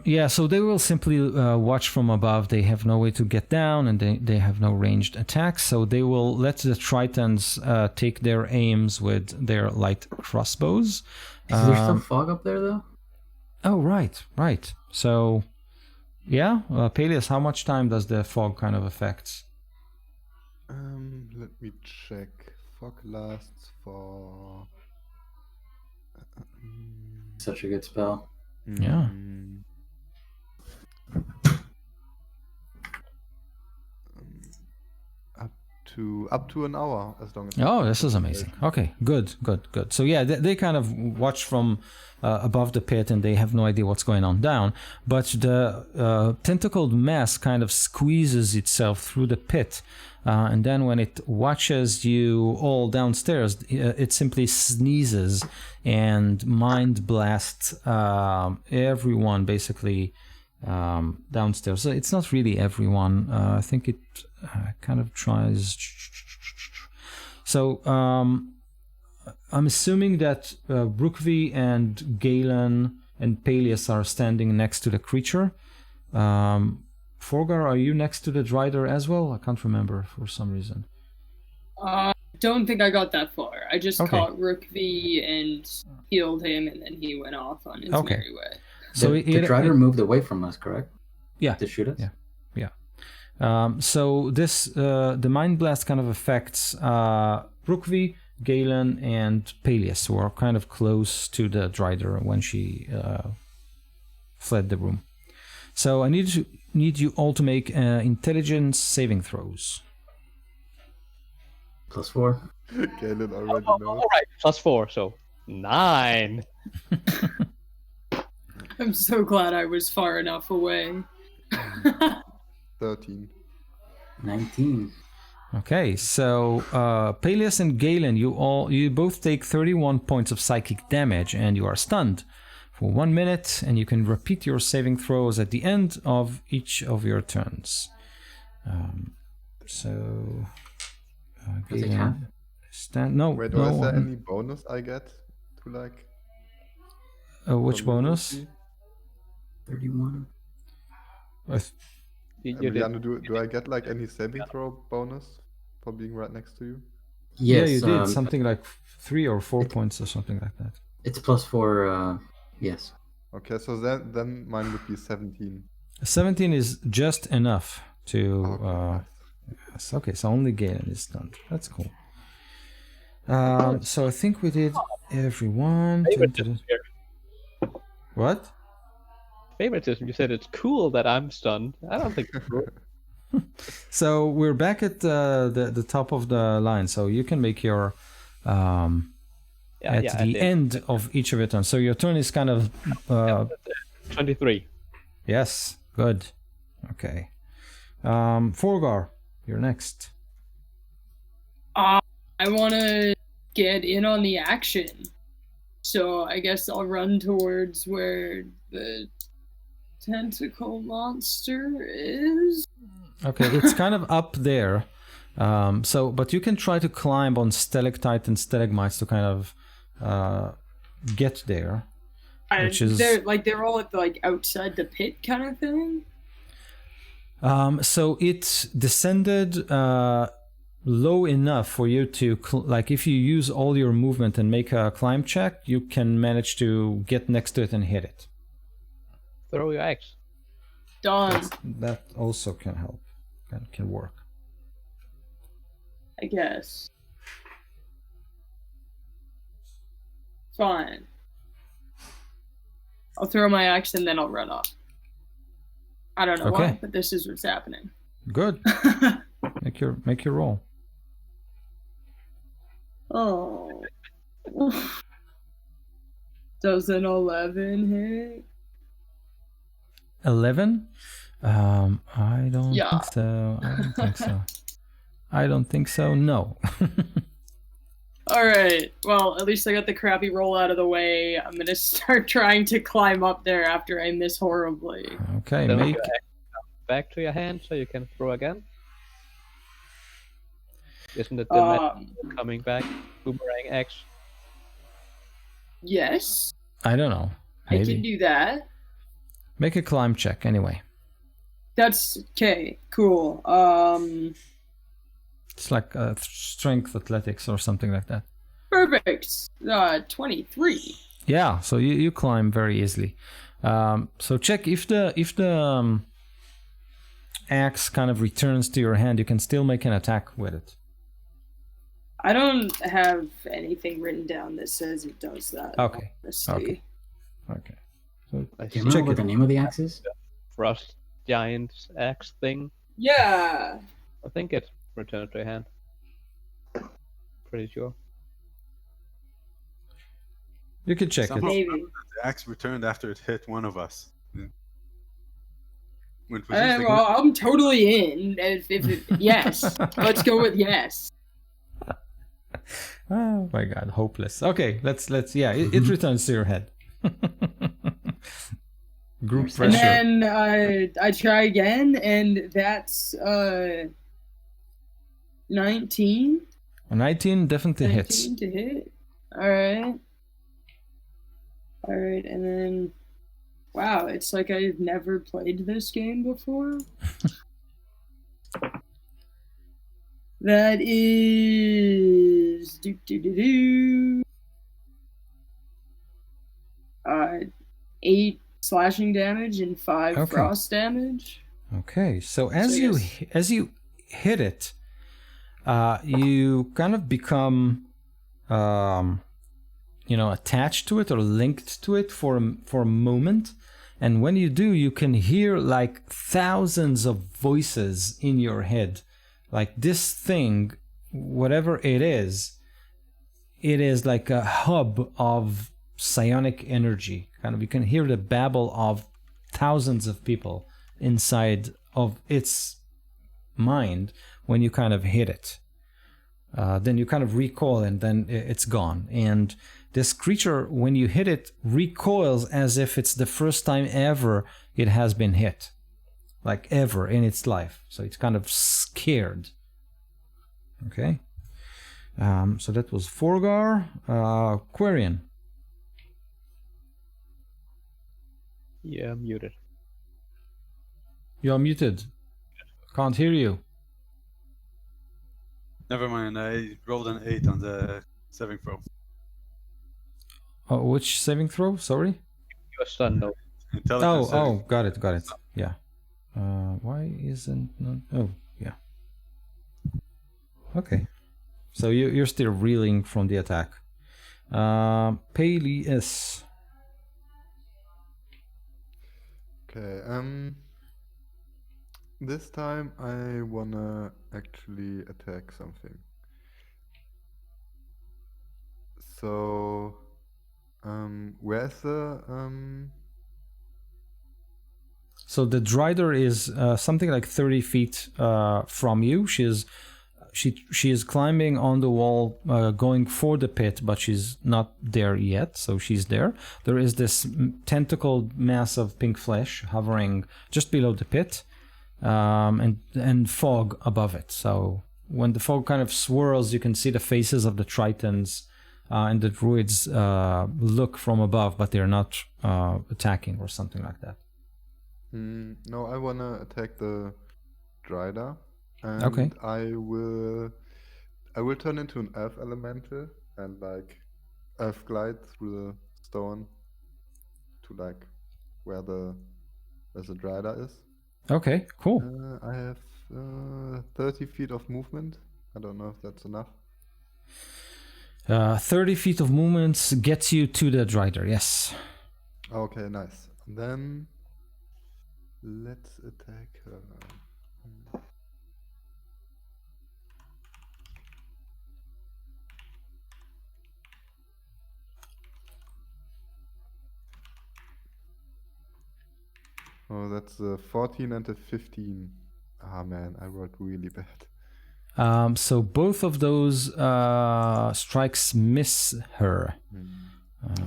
Yeah, so they will simply watch from above. They have no way to get down, and they have no ranged attacks. So they will let the Tritons take their aims with their light crossbows. Is there still fog up there, though? Oh, right. So, yeah, Peleus, how much time does the fog kind of affect? Let me check. Fog lasts for Such a good spell. Yeah. Up to an hour, as long as. Oh, this is amazing. Okay, good. So yeah, they kind of watch from above the pit, and they have no idea what's going on down. But the tentacled mass kind of squeezes itself through the pit, and then when it watches you all downstairs, it simply sneezes and mind blasts everyone basically downstairs. So it's not really everyone. I think it kind of tries. So I'm assuming that Brookvi and Galen and Peleus are standing next to the creature. Forgar, are you next to the Drider as well? I can't remember for some reason. Don't think I got that far. I just Okay. caught Rookvi and healed him, and then he went off on his Okay. merry way. So the driver moved away from us, correct? Yeah. To shoot us? Yeah. So this the Mind Blast kind of affects Brookvi, Galen, and Peleus, who are kind of close to the Drider when she fled the room. So I need you all to make intelligence saving throws. +4. Galen already knows. All right, +4, so 9. I'm so glad I was far enough away. 13. 19. Okay, so Peleus and Galen, you both take 31 points of psychic damage, and you are stunned for 1 minute, and you can repeat your saving throws at the end of each of your turns. Does it count? No. Wait, no. is there any bonus I get to like? Which from bonus? Lucy? 31. Emiliano, do I get like any saving throw bonus for being right next to you? Yeah, Yes, you did something like 3 or 4 points or something like that. It's +4, yes. Okay, so then mine would be 17. 17 is just enough to. Okay. Yes, okay, so only Galen is stunned. That's cool. So I think we did everyone. Favoritism here. What? Favoritism. You said it's cool that I'm stunned. I don't think it's cool. So we're back at the top of the line. So you can make your at the end of each of your turns. So your turn is kind of 23. yes, good. Okay. Forgar, you're next. I want to get in on the action. So I guess I'll run towards where the tentacle monster is. Okay, it's kind of up there. But you can try to climb on stalactite and stalagmites to kind of get there. Which is they're all at outside the pit kind of thing. So it descended low enough for you to if you use all your movement and make a climb check, you can manage to get next to it and hit it. Throw your axe. Done. That also can help. Can work. I guess. Fine. I'll throw my axe and then I'll run up. I don't know why, but this is what's happening. Good. make your roll. Oh. Does an 11 hit? 11? I don't think so. I don't think so. No. Alright, well, at least I got the crappy roll out of the way. I'm gonna start trying to climb up there after I miss horribly. Okay, Throw make... your axe back to your hand so you can throw again. Isn't it the coming back boomerang axe? Yes. I don't know. Maybe. I can do that. Make a climb check anyway. That's okay. Cool. It's like strength athletics or something like that. Perfect. 23. Yeah, so you climb very easily. So check if the axe kind of returns to your hand, you can still make an attack with it. I don't have anything written down that says it does that. Okay. Honestly. Okay. So I Do you see remember Check what it. the name of the axe is? frost giant axe thing. Yeah. I think it returned to hand. Pretty sure. you can check Somehow it. Maybe. the axe returned after it hit one of us. When it was Alright, used well, I'm totally in. If it, yes, let's go with yes. Oh my god, hopeless. Okay, let's yeah, it returns to your head. Group There's that. And pressure. then I try again, and that's 19. A 19 definitely hits. 19 to hit. Alright. Alright, and then wow, it's like I've never played this game before. That is 8 slashing damage and 5 Okay. frost damage. Okay, so So as you yes. as you hit it, you kind of become, attached to it or linked to it for a moment, and when you do, you can hear like thousands of voices in your head, like this thing, whatever it is like a hub of psionic energy. Kind of, you can hear the babble of thousands of people inside of its mind when you kind of hit it. Then you kind of recoil and then it's gone. And this creature, when you hit it, recoils as if it's the first time ever it has been hit. Like ever in its life. So it's kind of scared. Okay. So that was Forgar. Quarian. Yeah, muted. You're muted. Can't hear you. Never mind, I rolled an 8 on the saving throw. Which saving throw? Sorry? Your son knows. Intelligence saving. Got it. Yeah. Why isn't... Oh, yeah. Okay. So you're still reeling from the attack. Peleus. Okay, this time I wanna actually attack something. So, where's the, So the Drider is something like 30 feet from you. She is climbing on the wall, going for the pit, but she's not there yet. So she's there. There is this tentacled mass of pink flesh hovering just below the pit, and fog above it. So when the fog kind of swirls, you can see the faces of the Tritons and the druids look from above, but they're not attacking or something like that. no, I wanna attack the Drider. And Okay. I will turn into an elf elemental and like elf glide through the stone to like where the Drider is. Okay, cool. I have 30 feet of movement. I don't know if that's enough. 30 feet of movement gets you to the Drider, yes. Okay, nice. Then let's attack her. Oh, that's a 14 and a 15. Ah, man, I rolled really bad. So both of those strikes miss her. Okay.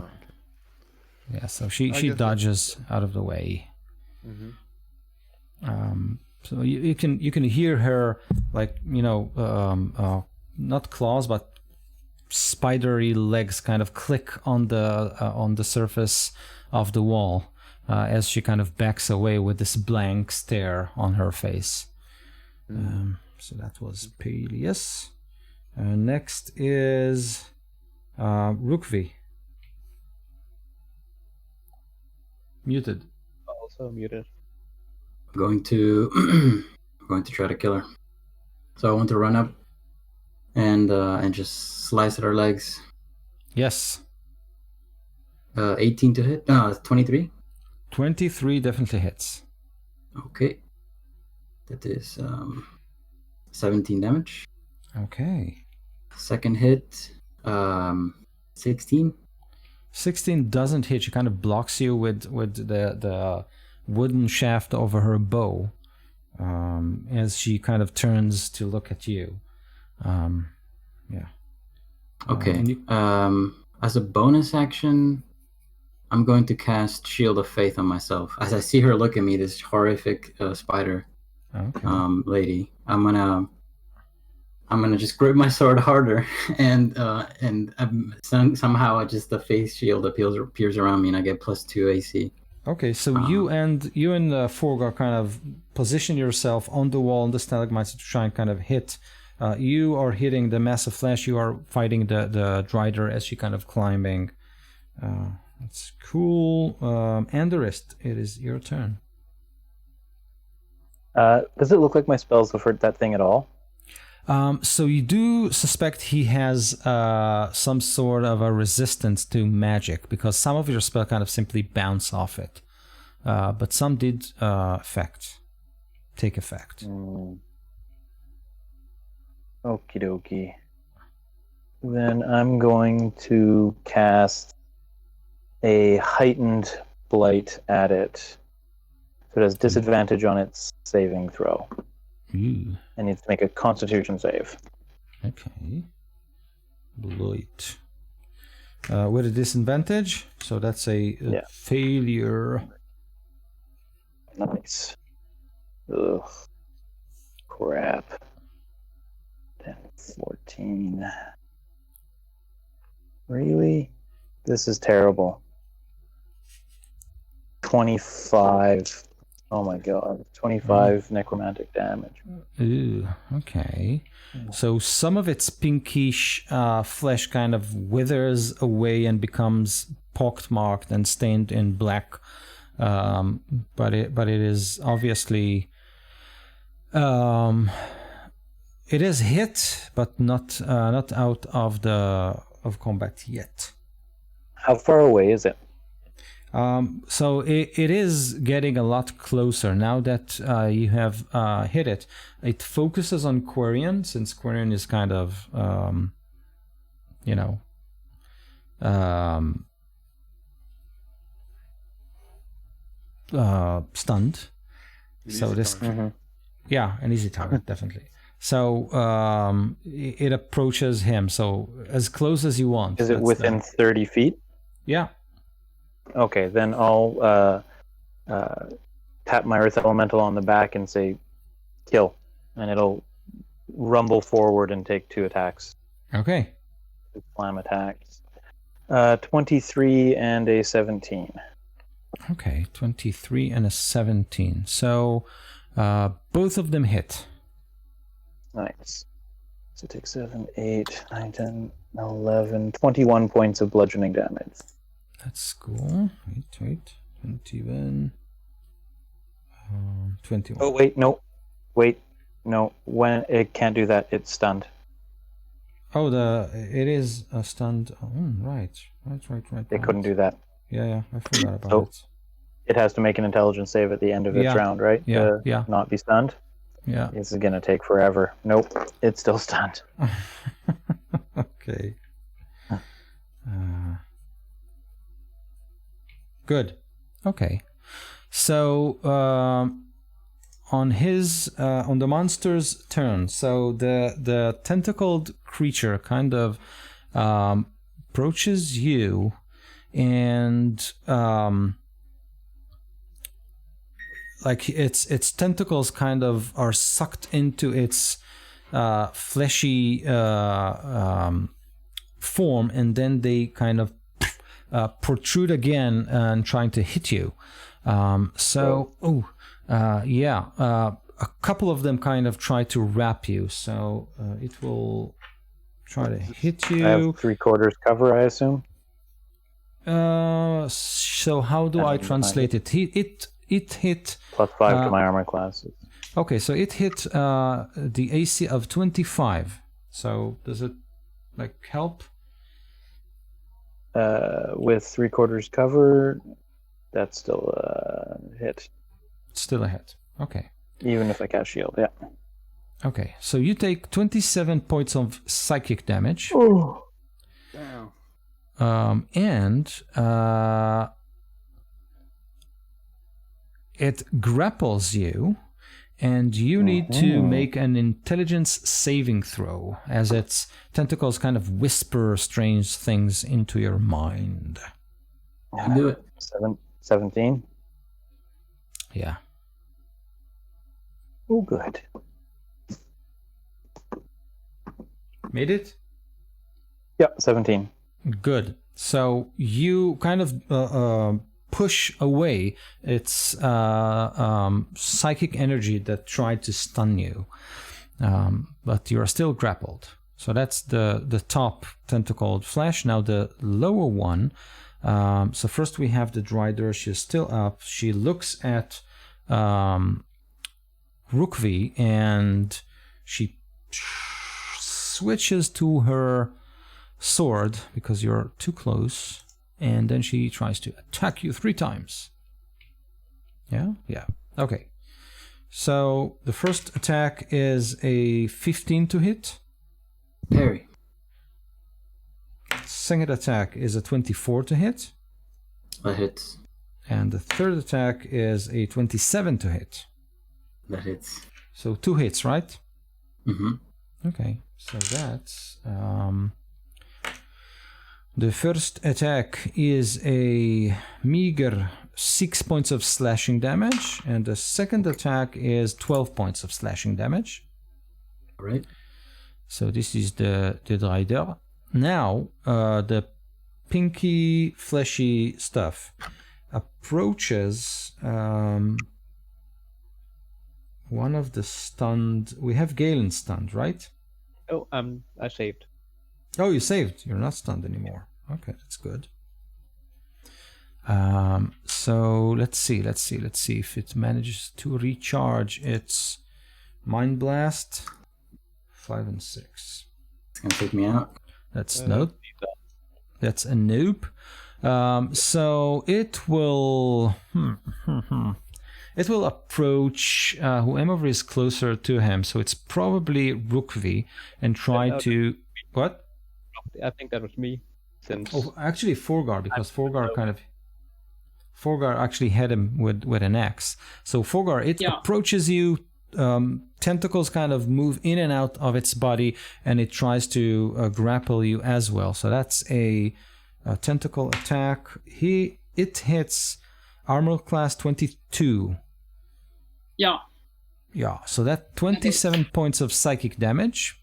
Yeah, so I she guess dodges out of the way. Mm-hmm. So you can hear her, like, not claws but spidery legs kind of click on the surface of the wall as she kind of backs away with this blank stare on her face. So that was Peleus. Next is Rukvi. Muted. Also muted. Going to try to kill her. So I want to run up and just slice at her legs. Yes. 18 to hit. 23. 23 definitely hits. Okay. That is 17 damage. Okay. Second hit, 16. 16 doesn't hit. She kind of blocks you with the wooden shaft over her bow as she kind of turns to look at you. Yeah. Okay. And you- As a bonus action, I'm going to cast Shield of Faith on myself. As I see her look at me, this horrific spider Okay. lady, I'm gonna just grip my sword harder, and somehow just the face shield appears around me, and I get +2 AC. Okay, so you and Forgar kind of position yourself on the wall, on the stalagmites to try and kind of hit. You are hitting the mass of flesh. You are fighting the Drider as she kind of climbing. That's cool. Anderist, it is your turn. Does it look like my spells have hurt that thing at all? So you do suspect he has some sort of a resistance to magic, because some of your spell kind of simply bounce off it, but some did take effect. Okie dokie. Then I'm going to cast a heightened blight at it. So it has disadvantage on its saving throw. Ooh. I need to make a Constitution save. Okay. Blight. With a disadvantage, so that's a failure. Nice. Ugh. Crap. 10, 14. Really? This is terrible. 25. Oh my god. 25 necromantic damage. Ooh, okay. So some of its pinkish flesh kind of withers away and becomes pockmarked and stained in black. But it is obviously it is hit, but not out of combat yet. How far away is it? So it is getting a lot closer now that you have hit it. It focuses on Quarian, since Quarian is kind of stunned. So this, yeah, an easy target, definitely. So it approaches him. So as close as you want. Is it within 30 feet? Yeah. Okay, then I'll tap my Earth Elemental on the back and say, kill. And it'll rumble forward and take 2 attacks. Okay. 2 slam attacks. 23 and a 17. Okay, 23 and a 17. So both of them hit. Nice. So take 7, 8, 9, 10, 11, 21 points of bludgeoning damage. That's cool. Wait. 21. 21. Oh, wait, no. When it can't do that, it's stunned. Oh, it is a stunned. Oh, right. It couldn't do that. Yeah, I forgot about it. It has to make an intelligence save at the end of its round, right? Yeah, to not be stunned? Yeah. This is going to take forever. Nope, it's still stunned. Okay. Good. Okay. So on the monster's turn, so the tentacled creature kind of approaches you, and like its tentacles kind of are sucked into its fleshy form, and then they kind of protrude again and trying to hit you. A couple of them kind of try to wrap you, so it will try to hit you. I have 3/4 cover, I assume. So how do I translate it? It hit +5 to my armor classes. Okay, so it hit the AC of 25. So does it help? With 3/4 cover, that's still a hit. Still a hit. Okay. Even if I cast shield, yeah. Okay. So you take 27 points of psychic damage. Oh. Damn. And it grapples you, and you need to make an intelligence saving throw, as its tentacles kind of whisper strange things into your mind. Do it. 17. Yeah. Oh, good. Made it? Yeah, 17. Good. So you kind of push away its psychic energy that tried to stun you, but you are still grappled. So that's the top tentacled flesh. Now the lower one. So first we have the Drider. She's still up. She looks at Rukvi and she switches to her sword because you're too close, and then she tries to attack you 3 times. Yeah. Okay. So the first attack is a 15 to hit. Parry. Second attack is a 24 to hit. That hits. And the third attack is a 27 to hit. That hits. So 2 hits, right? Mm-hmm. Okay. So that's the first attack is a meager 6 points of slashing damage, and the second attack is 12 points of slashing damage. All right. So this is the Drider. Now, the pinky, fleshy stuff approaches one of the stunned. We have Galen stunned, right? Oh, I saved. Oh, you saved. You're not stunned anymore. Okay, that's good. So let's see if it manages to recharge its Mind Blast. 5 and 6. It's gonna take me out. That's nope. That's a nope. So it will. It will approach whoever is closer to him. So it's probably Rukvi, and try to what? I think that was me. Since Oh, actually Forgar, because Forgar actually hit him with an axe. So Forgar, it approaches you. Tentacles kind of move in and out of its body, and it tries to grapple you as well. So that's a tentacle attack. It hits armor class 22. Yeah. Yeah. So that 27 points of psychic damage.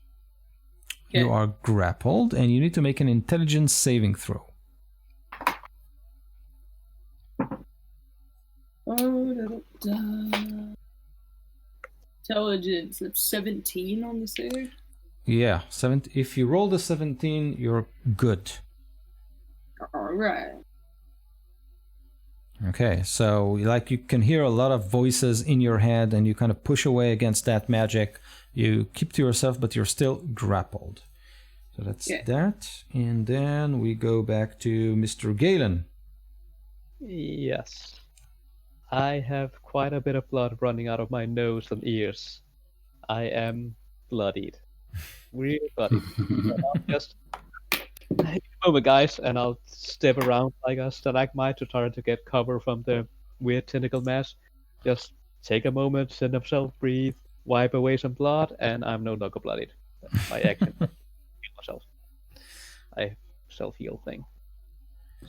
Okay. You are grappled, and you need to make an intelligence saving throw. Intelligence, that's 17 on the save. Yeah, if you roll the 17, you're good. Alright. Okay, so you can hear a lot of voices in your head, and you kind of push away against that magic. You keep to yourself, but you're still grappled. So that's that. And then we go back to Mr. Galen. Yes. I have quite a bit of blood running out of my nose and ears. I am bloodied. Really bloodied. I'll just take a moment, guys, and I'll step around like a stalagmite to try to get cover from the weird tentacle mass. Just take a moment, send himself, breathe, wipe away some blood, and I'm no longer bloodied. That's my action. Heal myself. I self-heal thing.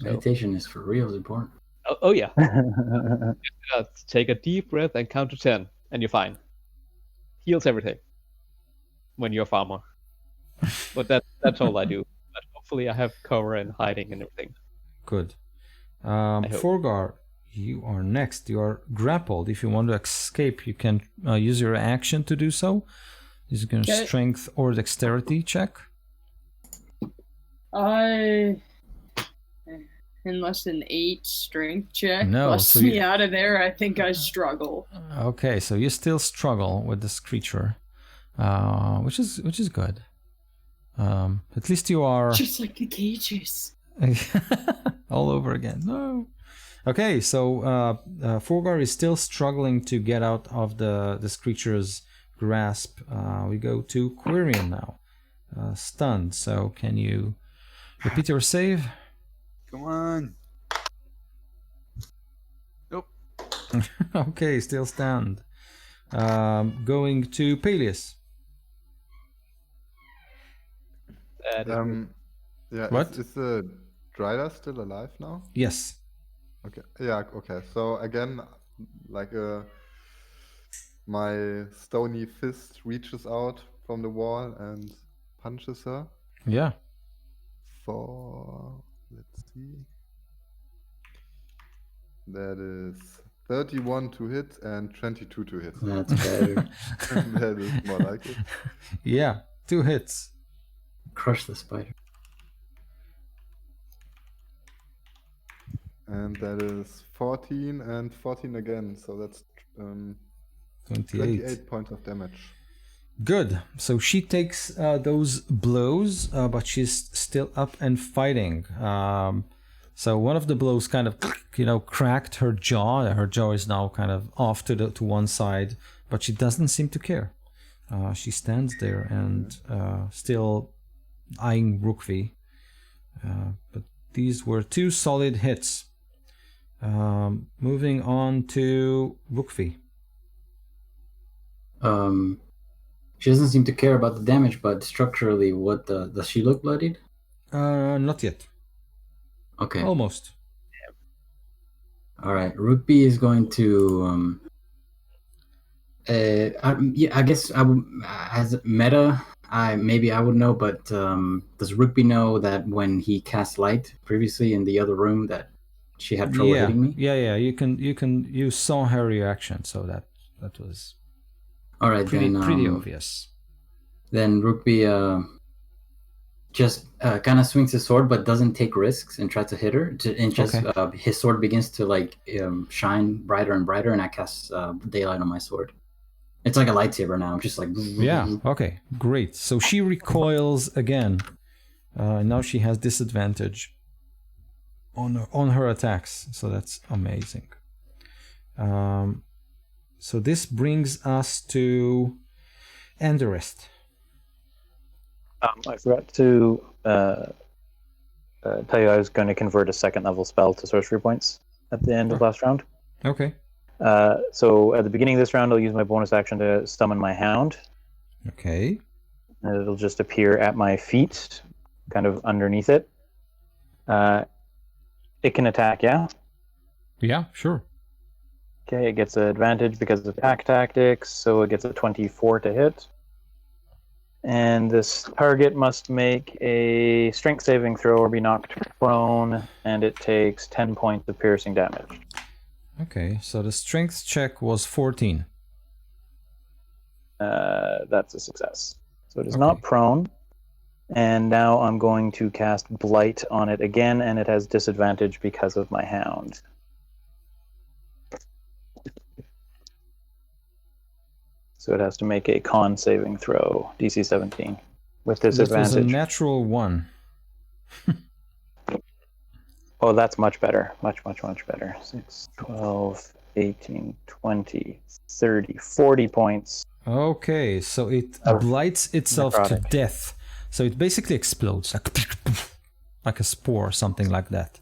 Meditation is for real important. Oh yeah. Take a deep breath and count to 10, and you're fine. Heals everything when you're a farmer. But that's all I do. But hopefully I have cover and hiding and everything. Good. Forgar, you are next. You are grappled. If you want to escape, you can use your action to do so. Is it going to strength or dexterity check? Unless an 8 strength check No, busts so me out of there, I think I struggle. Okay, so you still struggle with this creature, which is good. At least you are Just like the cages. all over again. No. Okay, so Forgar is still struggling to get out of this creature's grasp. We go to Quirion now. Stunned. So can you repeat your save? Come on. Nope. Okay, still stand. Going to Peleus. Yeah. What? Is the Dryder still alive now? Yes. Okay. Yeah. Okay. So again, like my stony fist reaches out from the wall and punches her. Yeah. For let's see, that is 31 to hit and 22 to hit. That's better. That is more like it. Yeah. 2 hits. Crush the spider. And that is 14 and 14 again. So that's 28. 28 points of damage. Good. So she takes those blows, but she's still up and fighting. So one of the blows kind of, cracked her jaw. Her jaw is now kind of off to one side, but she doesn't seem to care. She stands there and still eyeing Rookvi. But these were 2 solid hits. Moving on to Rookvi. She doesn't seem to care about the damage, but structurally, does she look bloodied? Not yet. Okay. Almost. All right. Rookby is going to. I guess as meta, maybe I would know, but does Rookby know that when he cast light previously in the other room that she had trouble hitting me? Yeah. You saw her reaction, so that was. All right, pretty obvious. Then Rookby just kind of swings his sword, but doesn't take risks and tries to hit her. His sword begins to shine brighter and brighter, and I cast daylight on my sword. It's like a lightsaber now. I'm just like. Yeah. Okay. Great. So she recoils again. Now she has disadvantage on her attacks. So that's amazing. So this brings us to Enderest. I forgot to tell you I was going to convert a 2nd level spell to sorcery points at the end of last round. Okay. So at the beginning of this round, I'll use my bonus action to summon my hound. Okay. And it'll just appear at my feet, kind of underneath it. It can attack, yeah? Yeah, sure. Okay, it gets an advantage because of attack tactics, so it gets a 24 to hit. And this target must make a strength saving throw or be knocked prone, and it takes 10 points of piercing damage. Okay, so the strength check was 14. That's a success. So it is not prone. And now I'm going to cast Blight on it again, and it has disadvantage because of my hound. So it has to make a con saving throw, DC 17, with disadvantage. That was a natural 1. Oh, that's much better. Much better. 6, 12, 18, 20, 30, 40 points. Okay, so it blights itself to death. So it basically explodes, like a spore, something like that.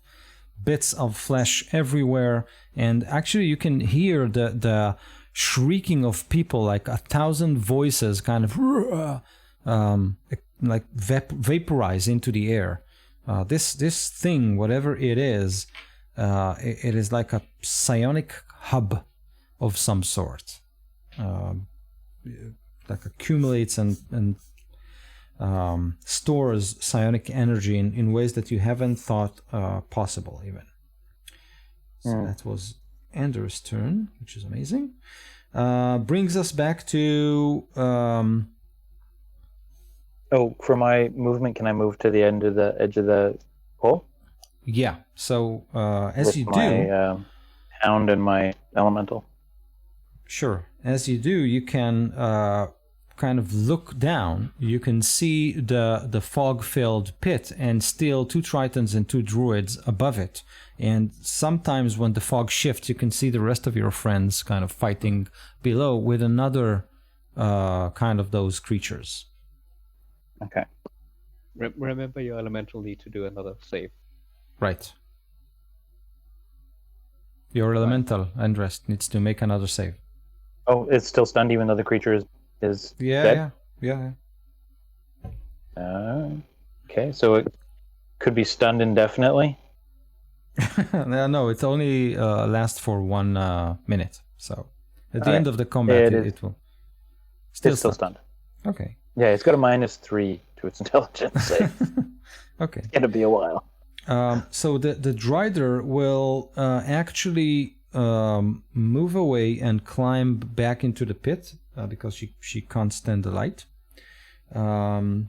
Bits of flesh everywhere, and actually you can hear the shrieking of people, like 1,000 voices kind of vaporize into the air. This thing, whatever it is like a psionic hub of some sort. Like accumulates and stores psionic energy in ways that you haven't thought possible even. So that was Anders' turn, which is amazing. Brings us back to... for my movement, can I move to the edge of the hole? Yeah, so as with you my, do... hound and my elemental. Sure. As you do, you can kind of look down, you can see the fog-filled pit and still 2 Tritons and 2 Druids above it. And sometimes when the fog shifts, you can see the rest of your friends kind of fighting below with another kind of those creatures. Okay. Remember, your elemental need to do another save. Right. Your elemental, Endrest, needs to make another save. Oh, it's still stunned even though the creature is dead? Yeah. Okay, so it could be stunned indefinitely? No, it only lasts for 1 minute. So at the All end right. of the combat, It it will It's still stunned. Okay. Yeah, it's got a -3 to its intelligence save. Okay. It's gonna be a while. So the Drider will actually move away and climb back into the pit because she can't stand the light. And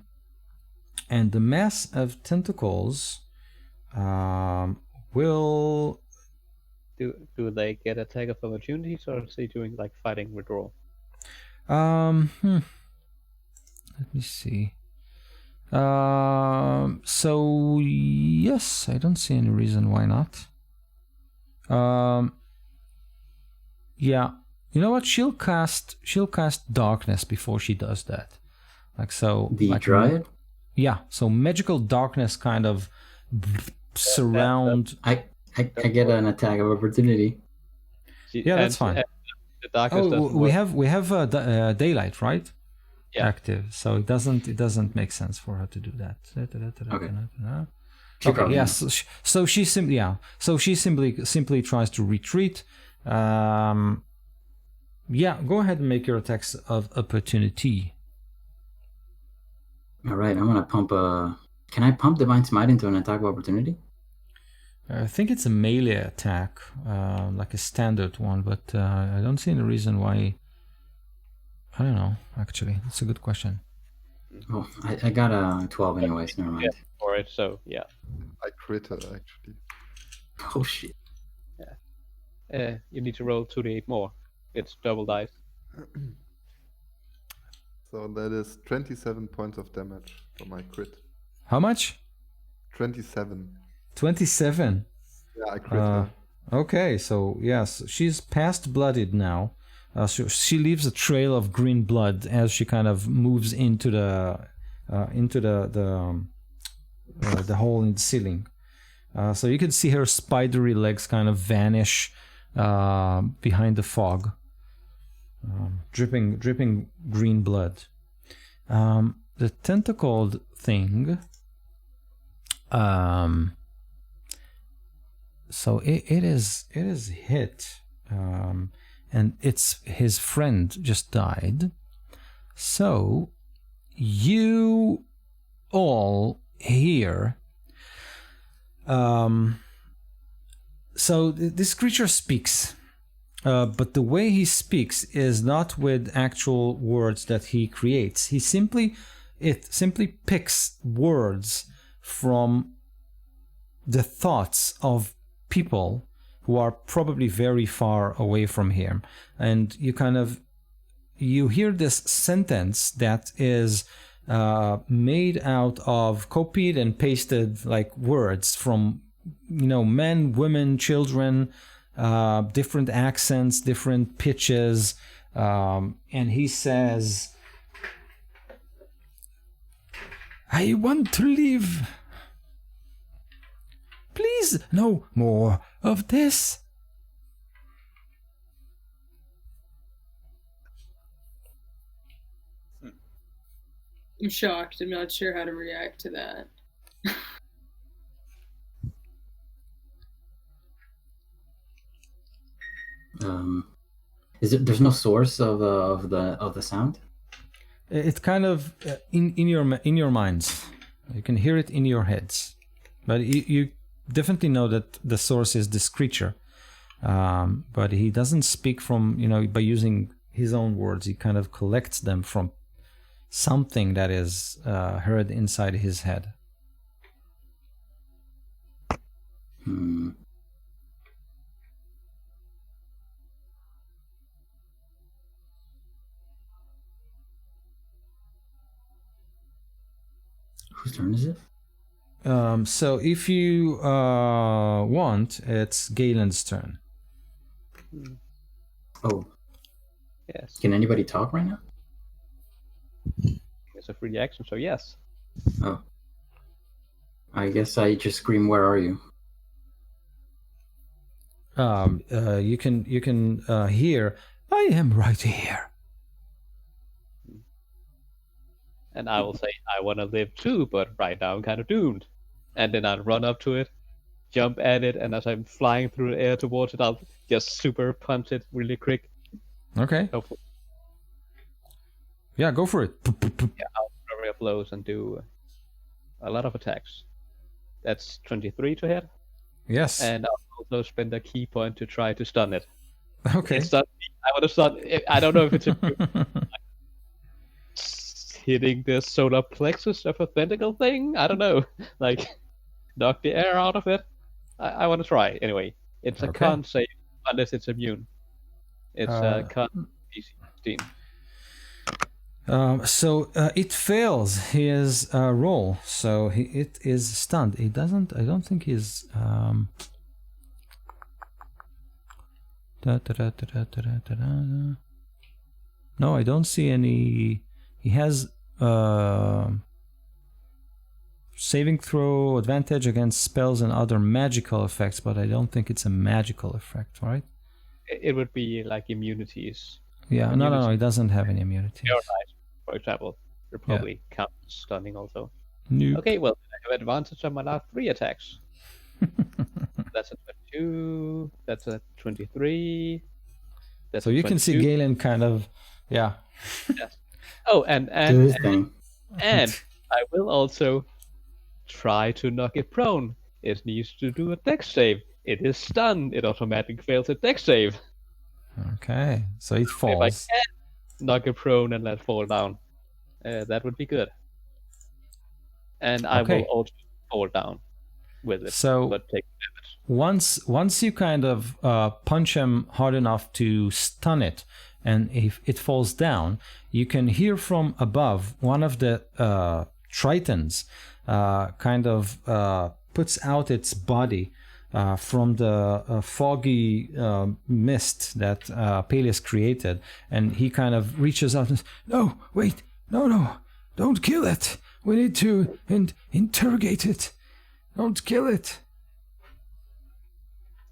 the mass of tentacles will... Do they get attack of opportunities, or is they doing like fighting withdrawal? Let me see. So yes, I don't see any reason why not. Yeah, you know what? She'll cast darkness before she does that. Like so. The Dryad? Yeah. So magical darkness kind of surround. I get an attack of opportunity. Yeah, that's fine. The darkness we have daylight, right? Yeah. Active, so it doesn't make sense for her to do that. Okay. Okay. Yes. Yeah, so she simply tries to retreat. Yeah. Go ahead and make your attacks of opportunity. All right. I'm gonna pump a. Can I pump Divine Smite into an attack of opportunity? I think it's a melee attack, like a standard one, but I don't see any reason why. I don't know, actually. It's a good question. Oh, I got a 12 anyways, never mind. for it, so yeah. I crit her, actually. Oh, shit. You need to roll 2d8 more. It's double dice. So that is 27 points of damage for my crit. How much? 27. 27? Yeah, I crit her. Okay, so yes, she's past blooded now. She leaves a trail of green blood as she kind of moves into the hole in the ceiling. So you can see her spidery legs kind of vanish behind the fog, dripping green blood. The tentacled thing. So it is hit. And his friend just died. So you all hear. So this creature speaks, but the way he speaks is not with actual words that he creates. It simply picks words from the thoughts of people who are probably very far away from him. And you hear this sentence that is made out of copied and pasted like words from, men, women, children, different accents, different pitches. And he says, I want to live. Please, no more of this. I'm shocked. I'm not sure how to react to that. There's no source of the sound? It's kind of in your minds. You can hear it in your heads, but you definitely know that the source is this creature, but he doesn't speak from by using his own words. He kind of collects them from something that is heard inside his head. Whose turn is it? So if you want, it's Galen's turn. Oh, Yes. can anybody talk right now? It's a free action, so yes. Oh. I guess I just scream, "Where are you?" You can hear, I am right here. And I will say, I want to live too, but right now I'm kind of doomed. And then I'll run up to it, jump at it, and as I'm flying through the air towards it, I'll just super punch it really quick. Okay. Hopefully, Yeah, go for it. I'll flurry of blows and do a lot of attacks. That's 23 to hit, Yes. and I'll also spend a key point to try to stun it. Okay. It's not, I want to stun. I don't know if it's hitting the solar plexus of a tentacle thing. I don't know. Like, knock the air out of it. I want to try anyway. It's a Okay. con save unless it's immune. It's a con DC 16. So it fails his roll, so it is stunned. It doesn't. I don't think he's. No, I don't see any. He has saving throw advantage against spells and other magical effects, but I don't think it's a magical effect, right? It would be like immunities. Yeah, no, he doesn't have any immunity. Paralyzed, for example. Would probably count as stunning also. Nope. Okay, well, I have advantage on my last 3 attacks. That's a 22. That's a 23. That's So a you can see 22. Galen kind of, yeah. Yes. Oh, Do his and thing. I will also try to knock it prone. It needs to do a dex save. It is stunned. It automatically fails a dex save. Okay, so it If I falls. can knock it prone and let it fall down, that would be good. And I Okay. will also fall down with it, So but take damage. once you kind of punch him hard enough to stun it, and if it falls down, you can hear from above one of the tritons kind of puts out its body from the foggy mist that Peleus created, and he kind of reaches out and says, "No, wait, no, don't kill it. We need to interrogate it. Don't kill it."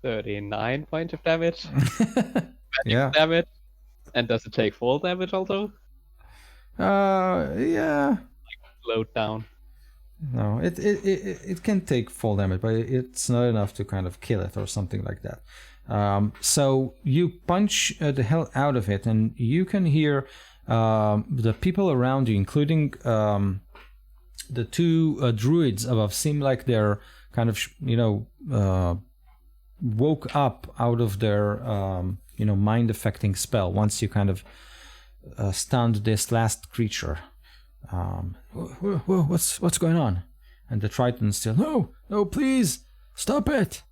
39 points of damage. Yeah. Damage. And does it take fall damage also? Yeah. Load down. No, it can take full damage, but it's not enough to kind of kill it or something like that. So you punch the hell out of it, and you can hear the people around you, including the two druids above, seem like they're kind of woke up out of their mind affecting spell once you kind of stunned this last creature. Whoa, what's going on? And the Triton's still, no, please stop it.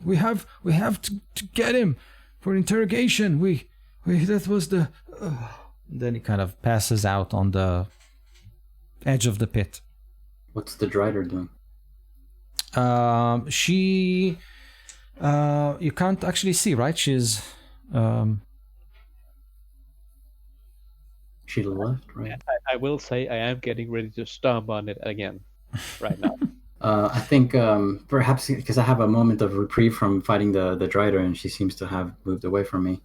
We have to get him for interrogation. We that was the. Then he kind of passes out on the edge of the pit. What's the Drider doing? She you can't actually see, right? She's She left, right? I will say I am getting ready to stomp on it again right now. I think perhaps because I have a moment of reprieve from fighting the Drider, and she seems to have moved away from me.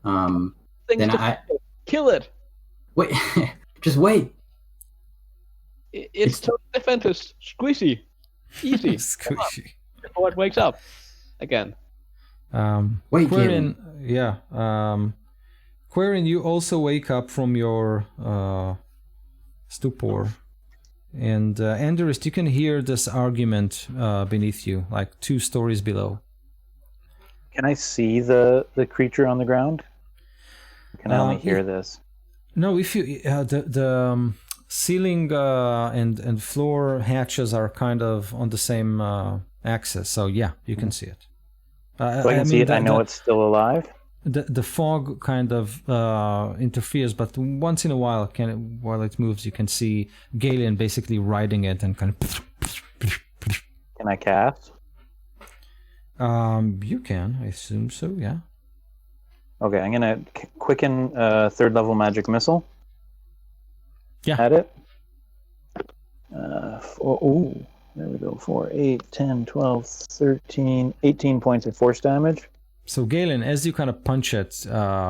Then I kill it. wait. Just wait. It's total defense. Squishy. Easy. squishy. Before it wakes up again. Wait, Quirin, yeah. Quirin, you also wake up from your stupor. And Andorist, you can hear this argument beneath you, like 2 stories below. Can I see the creature on the ground? Can I only hear this? No, if you the ceiling and floor hatches are kind of on the same axis, so yeah, you can see it. So I can see it. I know it's still alive. the fog kind of interferes, but once in a while, while it moves, you can see Galen basically riding it and kind of. Can I cast? You can, I assume so. Yeah. Okay, I'm gonna quicken third level magic missile. Yeah. At it. There we go. 4, 8, 10, 12, 13, 18 points of force damage. So Galen, as you kind of punch it,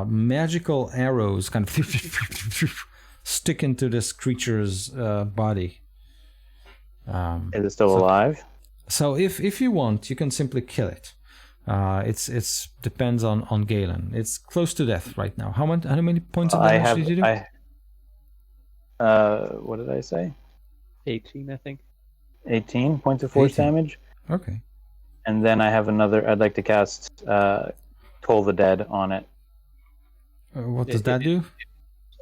magical arrows kind of stick into this creature's body. Is it still alive? So if you want, you can simply kill it. It's depends on Galen. It's close to death right now. How many points of damage did you do? What did I say? 18, I think. 18 points of force 18. damage. Okay. And then I have another. I'd like to cast Toll the Dead on it. What does that do?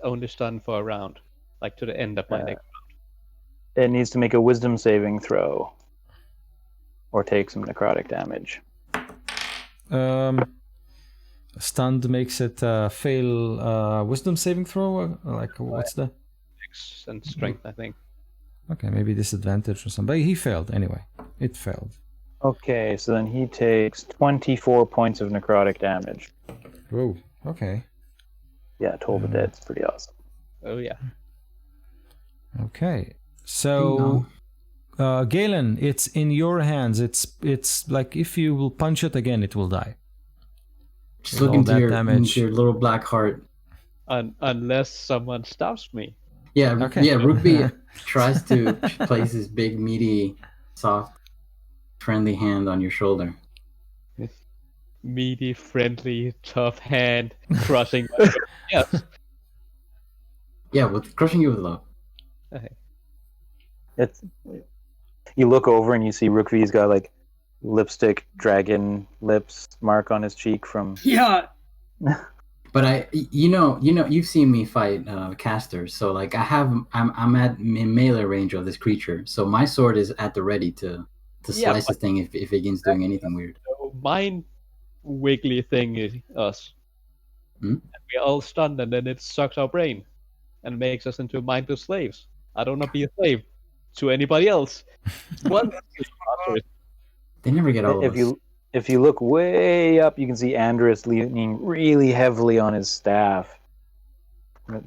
Only stun for a round, like to the end of my next It needs to make a Wisdom saving throw, or take some necrotic damage. Stunned makes it fail Wisdom saving throw. Like what's the? and strength, I think. Okay, maybe disadvantage or something. But he failed anyway. It failed. Okay, so then he takes 24 points of necrotic damage. Oh, okay. Yeah, Toll the Dead's pretty awesome. Oh yeah. Okay, so Galen, it's in your hands. It's like if you will punch it again, it will die. Just look into your little black heart. Unless someone stops me. Yeah, Okay. yeah. Rugby tries to place his big, meaty, soft, friendly hand on your shoulder. Meaty, friendly, tough hand crushing. Yes. Yeah, with crushing you with love. Okay. It's. You look over and you see Rookvi's got like lipstick dragon lips mark on his cheek from. Yeah. But you've seen me fight casters, so like I'm at in melee range of this creature, so my sword is at the ready to slice this thing if it begins doing anything weird. So mind wiggly thing is us. Hmm? And we're all stunned, and then it sucks our brain and makes us into mindless slaves. I don't want to be a slave to anybody else. What? They never get all of us. If you look way up, you can see Andrus leaning really heavily on his staff,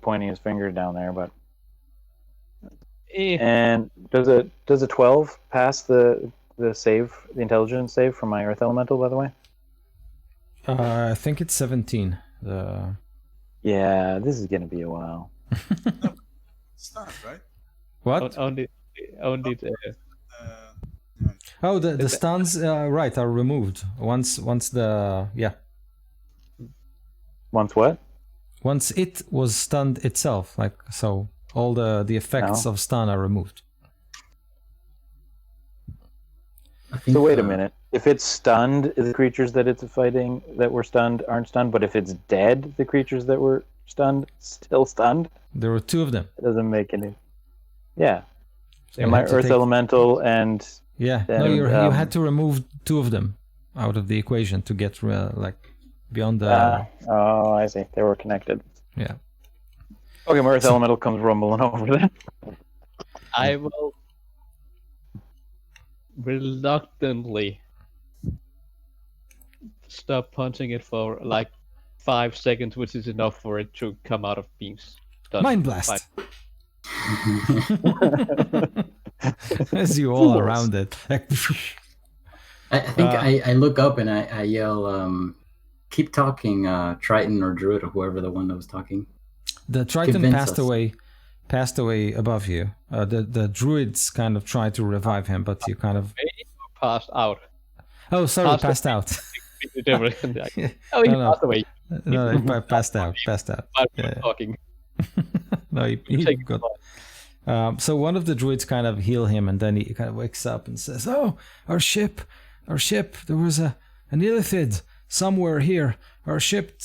pointing his finger down there. But and does a 12 pass the save, the intelligence save from my Earth Elemental? By the way, I think it's 17. Yeah, this is gonna be a while. It's not, right? What? Only. Oh, the stuns right are removed once the Once what? once it was stunned itself, like so all the effects of stun are removed. So wait a minute. If it's stunned, the creatures that it's fighting that were stunned aren't stunned, but if it's dead, the creatures that were stunned still stunned. There were two of them. It doesn't make any. Yeah. So And you my had to Earth take- Elemental and Yeah, then, no, you had to remove two of them out of the equation to get like beyond the. oh, I see. They were connected. Yeah. Okay, my Earth Elemental comes rumbling over then. I will reluctantly stop punching it for like 5 seconds, which is enough for it to come out of being stunned. Mind blast. As you all around it. I think I look up and I yell, keep talking, Triton or Druid or whoever the one that was talking. The Triton Convince us. passed away above you. The druids kind of tried to revive him, but you kind of. Passed out. Oh, sorry, passed out. Oh, he No. passed away. No, he passed out. Passed out. While we Yeah. were talking. No, he Take got. So one of the druids kind of heal him, and then he kind of wakes up and says, "Oh, our ship! There was an illithid somewhere here. Our ship.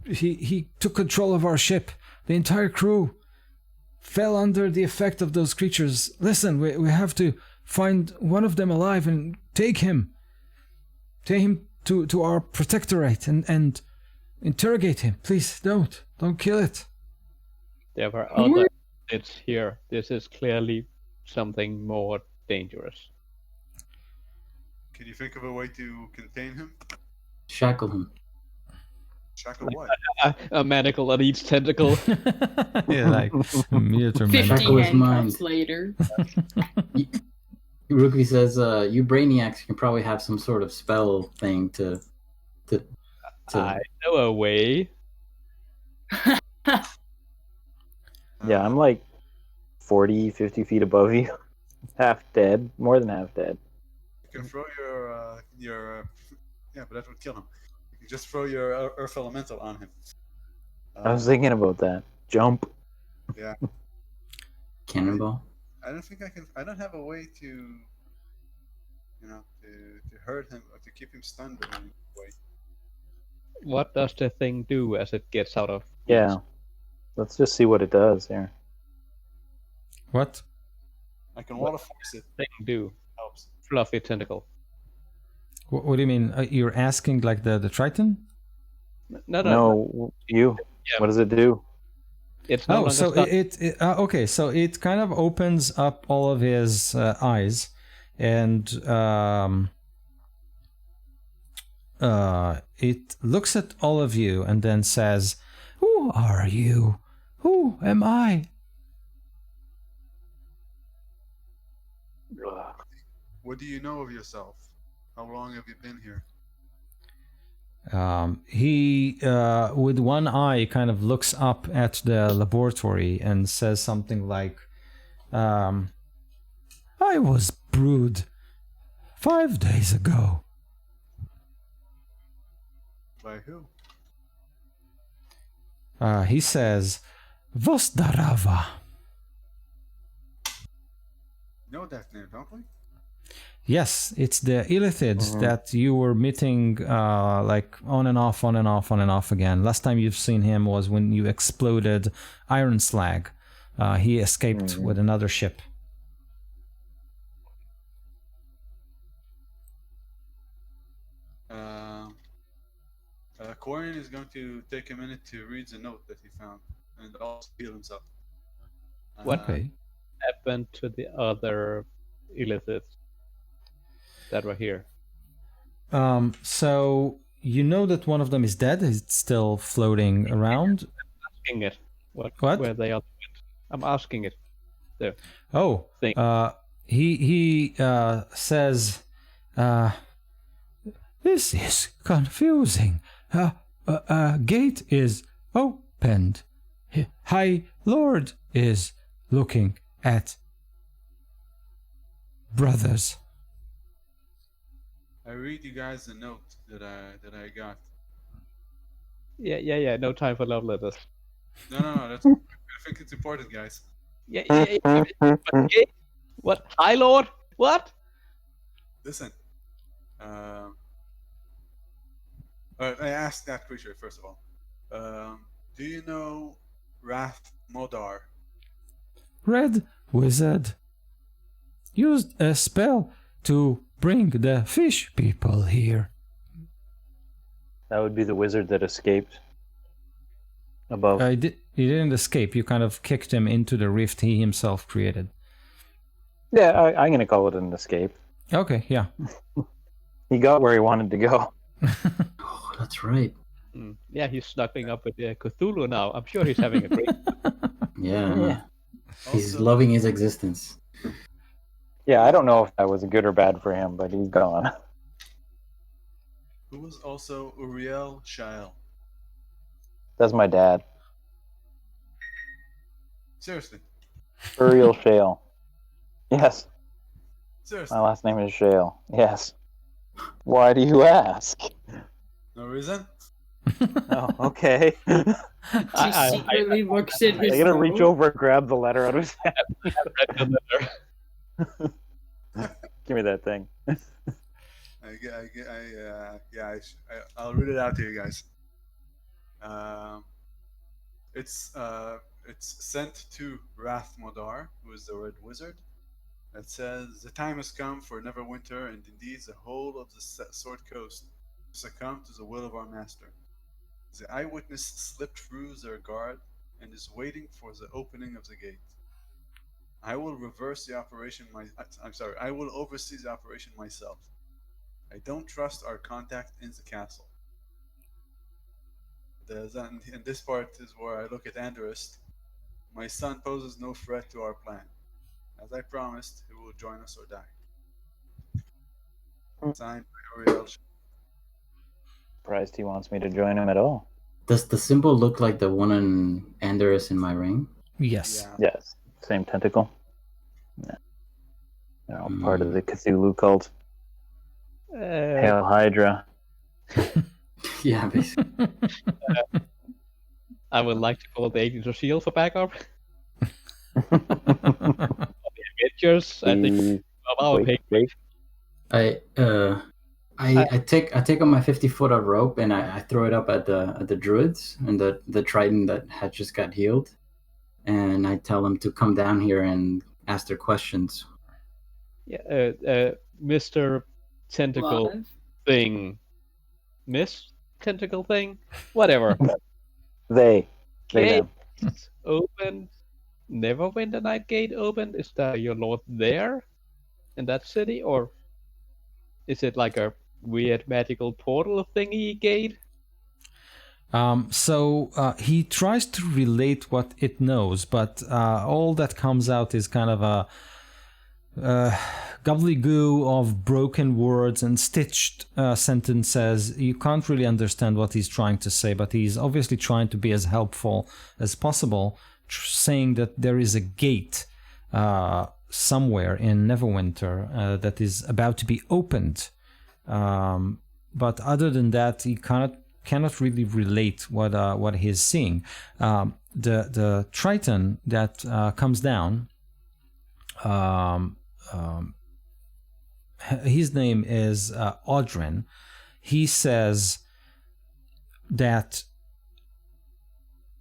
He took control of our ship. The entire crew fell under the effect of those creatures. Listen, we have to find one of them alive and take him to our protectorate and interrogate him. Please don't kill it. There were other bits here. This is clearly something more dangerous. Can you think of a way to contain him? Shackle him. Shackle what? A manacle on each tentacle. Yeah, like military 50 man. Shackle his handcuffs mind. later. Rookie says, "You brainiacs can probably have some sort of spell thing to." I know a way. Yeah, I'm like 40, 50 feet above you. Half dead. More than half dead. You can throw your yeah, but that would kill him. You can just throw your earth elemental on him. I was thinking about that. Jump. Yeah. Cannonball. I don't think I can. I don't have a way to, to hurt him or to keep him stunned in any way. What does the thing do as it gets out of? Yeah. Let's just see what it does here. What? I can water force it. Thing do? Helps. Fluffy tentacle. What do you mean? You're asking like the Triton? No, you. Yeah. What does it do? It's no Oh, longer so stuck. okay, so it kind of opens up all of his eyes, and it looks at all of you and then says, "Who are you? Who am I?" What do you know of yourself? How long have you been here? He, with one eye, kind of looks up at the laboratory and says something like, "I was brewed 5 days ago." By who? He says, "Vostdarava." Know that name, don't we? Yes, it's the illithids that you were meeting like on and off again. Last time you've seen him was when you exploded Iron Slag. He escaped with another ship. Corian is going to take a minute to read the note that he found and also heal himself. What Okay. happened to the other illithids that were here? So you know that one of them is dead. He's still floating around. Asking it. What? What? Where they are? I'm asking it. There. Oh, Thing. he says, "This is confusing. Gate is opened. High Lord is looking at brothers." I read you guys the note that I got. Yeah. No time for love letters. No. That's. I think it's important, guys. Yeah. What? High Lord? What? Listen. I asked that creature first of all. Do you know Wrath Modar? Red Wizard used a spell to bring the fish people here. That would be the wizard that escaped above. He didn't escape. You kind of kicked him into the rift he himself created. Yeah, I'm going to call it an escape. Okay, yeah. He got where he wanted to go. Oh, that's right. Yeah, he's snuggling up with Cthulhu now. I'm sure he's having a great. Yeah. He's Also, loving his existence. Yeah, I don't know if that was good or bad for him, but he's gone. who was also Uriel Shael? That's my dad. Seriously. Uriel Shale. Yes, Seriously. my last name is Shale. Yes. Why do you ask? No reason? Oh, okay. She secretly looks at his I'm gonna reach note. over and grab the letter out of his hand. Give me that thing. I'll read it out to you guys. It's sent to Wrath Modar, who is the Red Wizard. It says, "The time has come for Neverwinter, and indeed the whole of the Sword Coast succumb to the will of our master. The eyewitness slipped through their guard and is waiting for the opening of the gate. I will reverse the operation. I will oversee the operation myself. I don't trust our contact in the castle. And this part is where I look at Anderist. My son poses no threat to our plan. As I promised, he will join us or die. Signed by Uriel. Surprised he wants me to join him at all. Does the symbol look like the one on Anderus in my ring? Yes. Yeah. Yes, same tentacle. Yeah. They're all part of the Cthulhu cult. Hail Hydra. Yeah, basically. I would like to call the Agents of S.H.I.E.L.D. for backup. The Avengers, I think. Wait. I take on my 50-foot of rope and I throw it up at the druids and the trident that had just got healed, and I tell them to come down here and ask their questions. Yeah, Mr. Tentacle Live. Thing, Miss Tentacle Thing, whatever. They Gate them. open. Never when the night gate opened. Is there your lord there in that city, or is it like a weird magical portal thingy gate? So he tries to relate what it knows, but all that comes out is kind of a gobbledygoo of broken words and stitched sentences. You can't really understand what he's trying to say, but he's obviously trying to be as helpful as possible, saying that there is a gate somewhere in Neverwinter that is about to be opened. But other than that, he cannot really relate what he's seeing. The Triton that comes down, his name is Audrin. He says that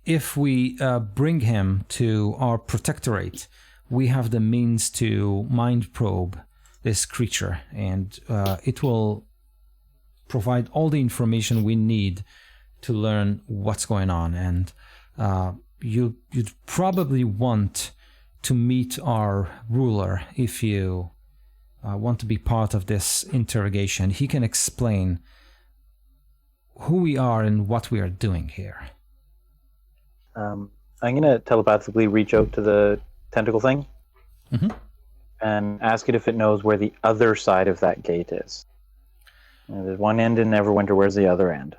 if we bring him to our protectorate, we have the means to mind probe this creature, and it will provide all the information we need to learn what's going on. And you'd probably want to meet our ruler if you want to be part of this interrogation. He can explain who we are and what we are doing here. I'm going to telepathically reach out to the tentacle thing and ask it if it knows where the other side of that gate is. There's one end in Neverwinter. Where's the other end?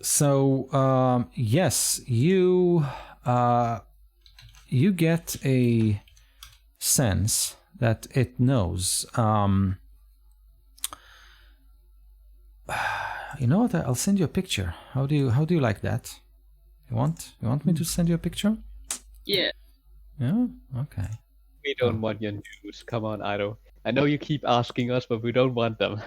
So, yes, you get a sense that it knows. You know what? I'll send you a picture. How do you like that? You want me to send you a picture? Yeah. Yeah. Okay. We don't want your news. Come on, Ido. I know you keep asking us, but we don't want them.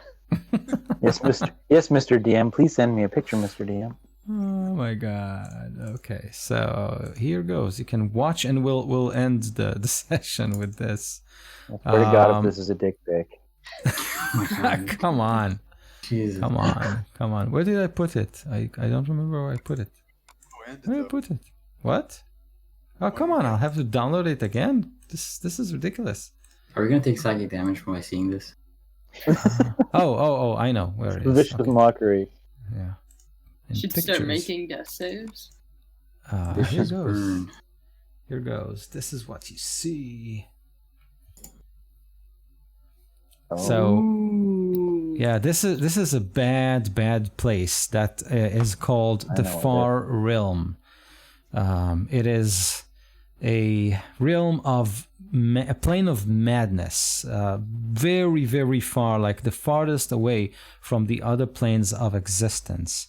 Yes, Mr. DM. Please send me a picture, Mr. DM. Oh my God. Okay, so here goes. You can watch, and we'll end the session with this. I swear to God, if this is a dick pic. Come on. Jesus. Come on. Where did I put it? I don't remember where I put it. Where did I put it? What? Oh, come on. I'll have to download it again. This is ridiculous. Are we gonna take psychic damage from seeing this? Oh, I know where it is. Vicious mockery. Yeah. In Should pictures. start making death saves. Here goes. Here goes. This is what you see. So, yeah, this is a bad place that is called the Far Realm. It is a realm of a plane of madness, very, very far, like the farthest away from the other planes of existence.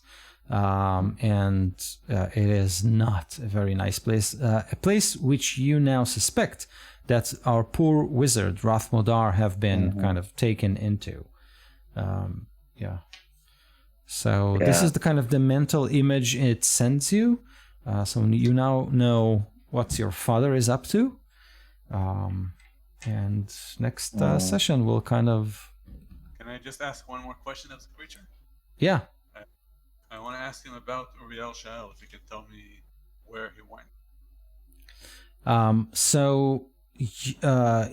And it is not a very nice place. A place which you now suspect that our poor wizard Rathmodar have been kind of taken into. So this is the kind of the mental image it sends you. So you now know what your father is up to. And next session we'll kind of... Can I just ask one more question of the creature? Yeah. I want to ask him about Uriel Shael, if he can tell me where he went.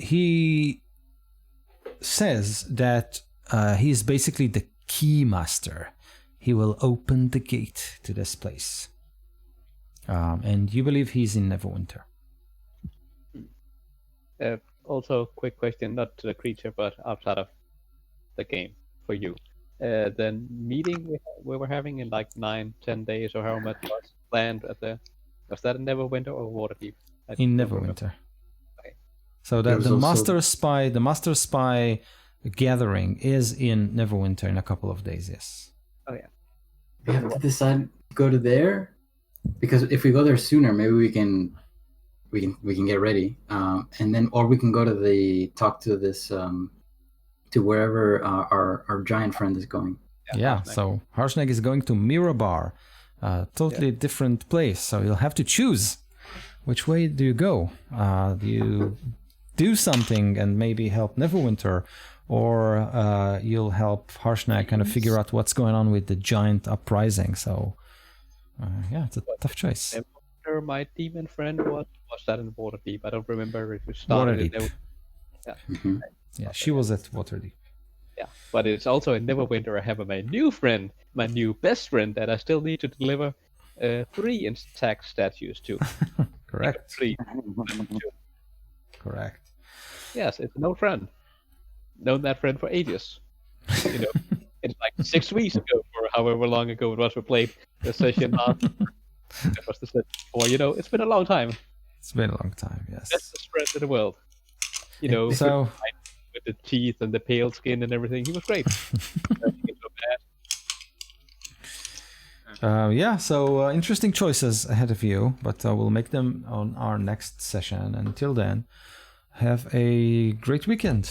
He says that he's basically the key master. He will open the gate to this place. And you believe he's in Neverwinter. Also, quick question, not to the creature, but outside of the game for you. The meeting we were having in like 9-10 days, or how much was planned was that in Neverwinter or Waterdeep? In Neverwinter. Okay. So that the Master Spy gathering is in Neverwinter in a couple of days. Yes. Oh yeah. We have to decide to go to there, because if we go there sooner, maybe we can get ready, and then or we can go to talk to this to wherever our giant friend is going. Yeah. So Harshnag is going to Mirabar, totally different place. So you'll have to choose. Which way do you go? Do you do something and maybe help Neverwinter, or you'll help Harshnag kind of figure out what's going on with the giant uprising? So, it's a tough choice. Neverwinter, my demon friend was that in Waterdeep? I don't remember if we started. Waterdeep. Yeah. Mm-hmm. Yeah, she was at Waterdeep. Yeah, but it's also in Neverwinter I have my new friend, my new best friend that I still need to deliver 3 intact statues to. Correct. 3. Correct. Yes, it's an old friend. Known that friend for ages. You know, it's like 6 weeks ago, or however long ago it was we played the session last. That was the session before. You know, it's been a long time. It's been a long time, yes. Best friend in the world. You know, So, with the teeth and the pale skin and everything, he was great. so interesting choices ahead of you, but we'll make them on our next session. Until then, have a great weekend.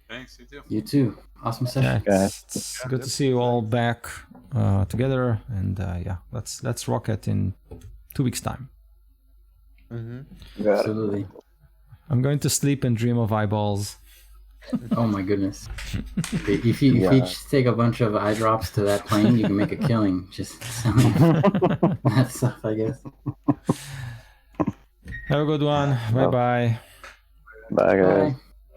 Thanks, you too. You too. Awesome session. It's good to see you all back together, and let's rock it in 2 weeks' time. Mm-hmm. Absolutely. I'm going to sleep and dream of eyeballs. Oh my goodness. If you each take a bunch of eye drops to that plane, you can make a killing. Just selling that stuff, I guess. Have a good one. Bye-bye. Bye, guys. Bye.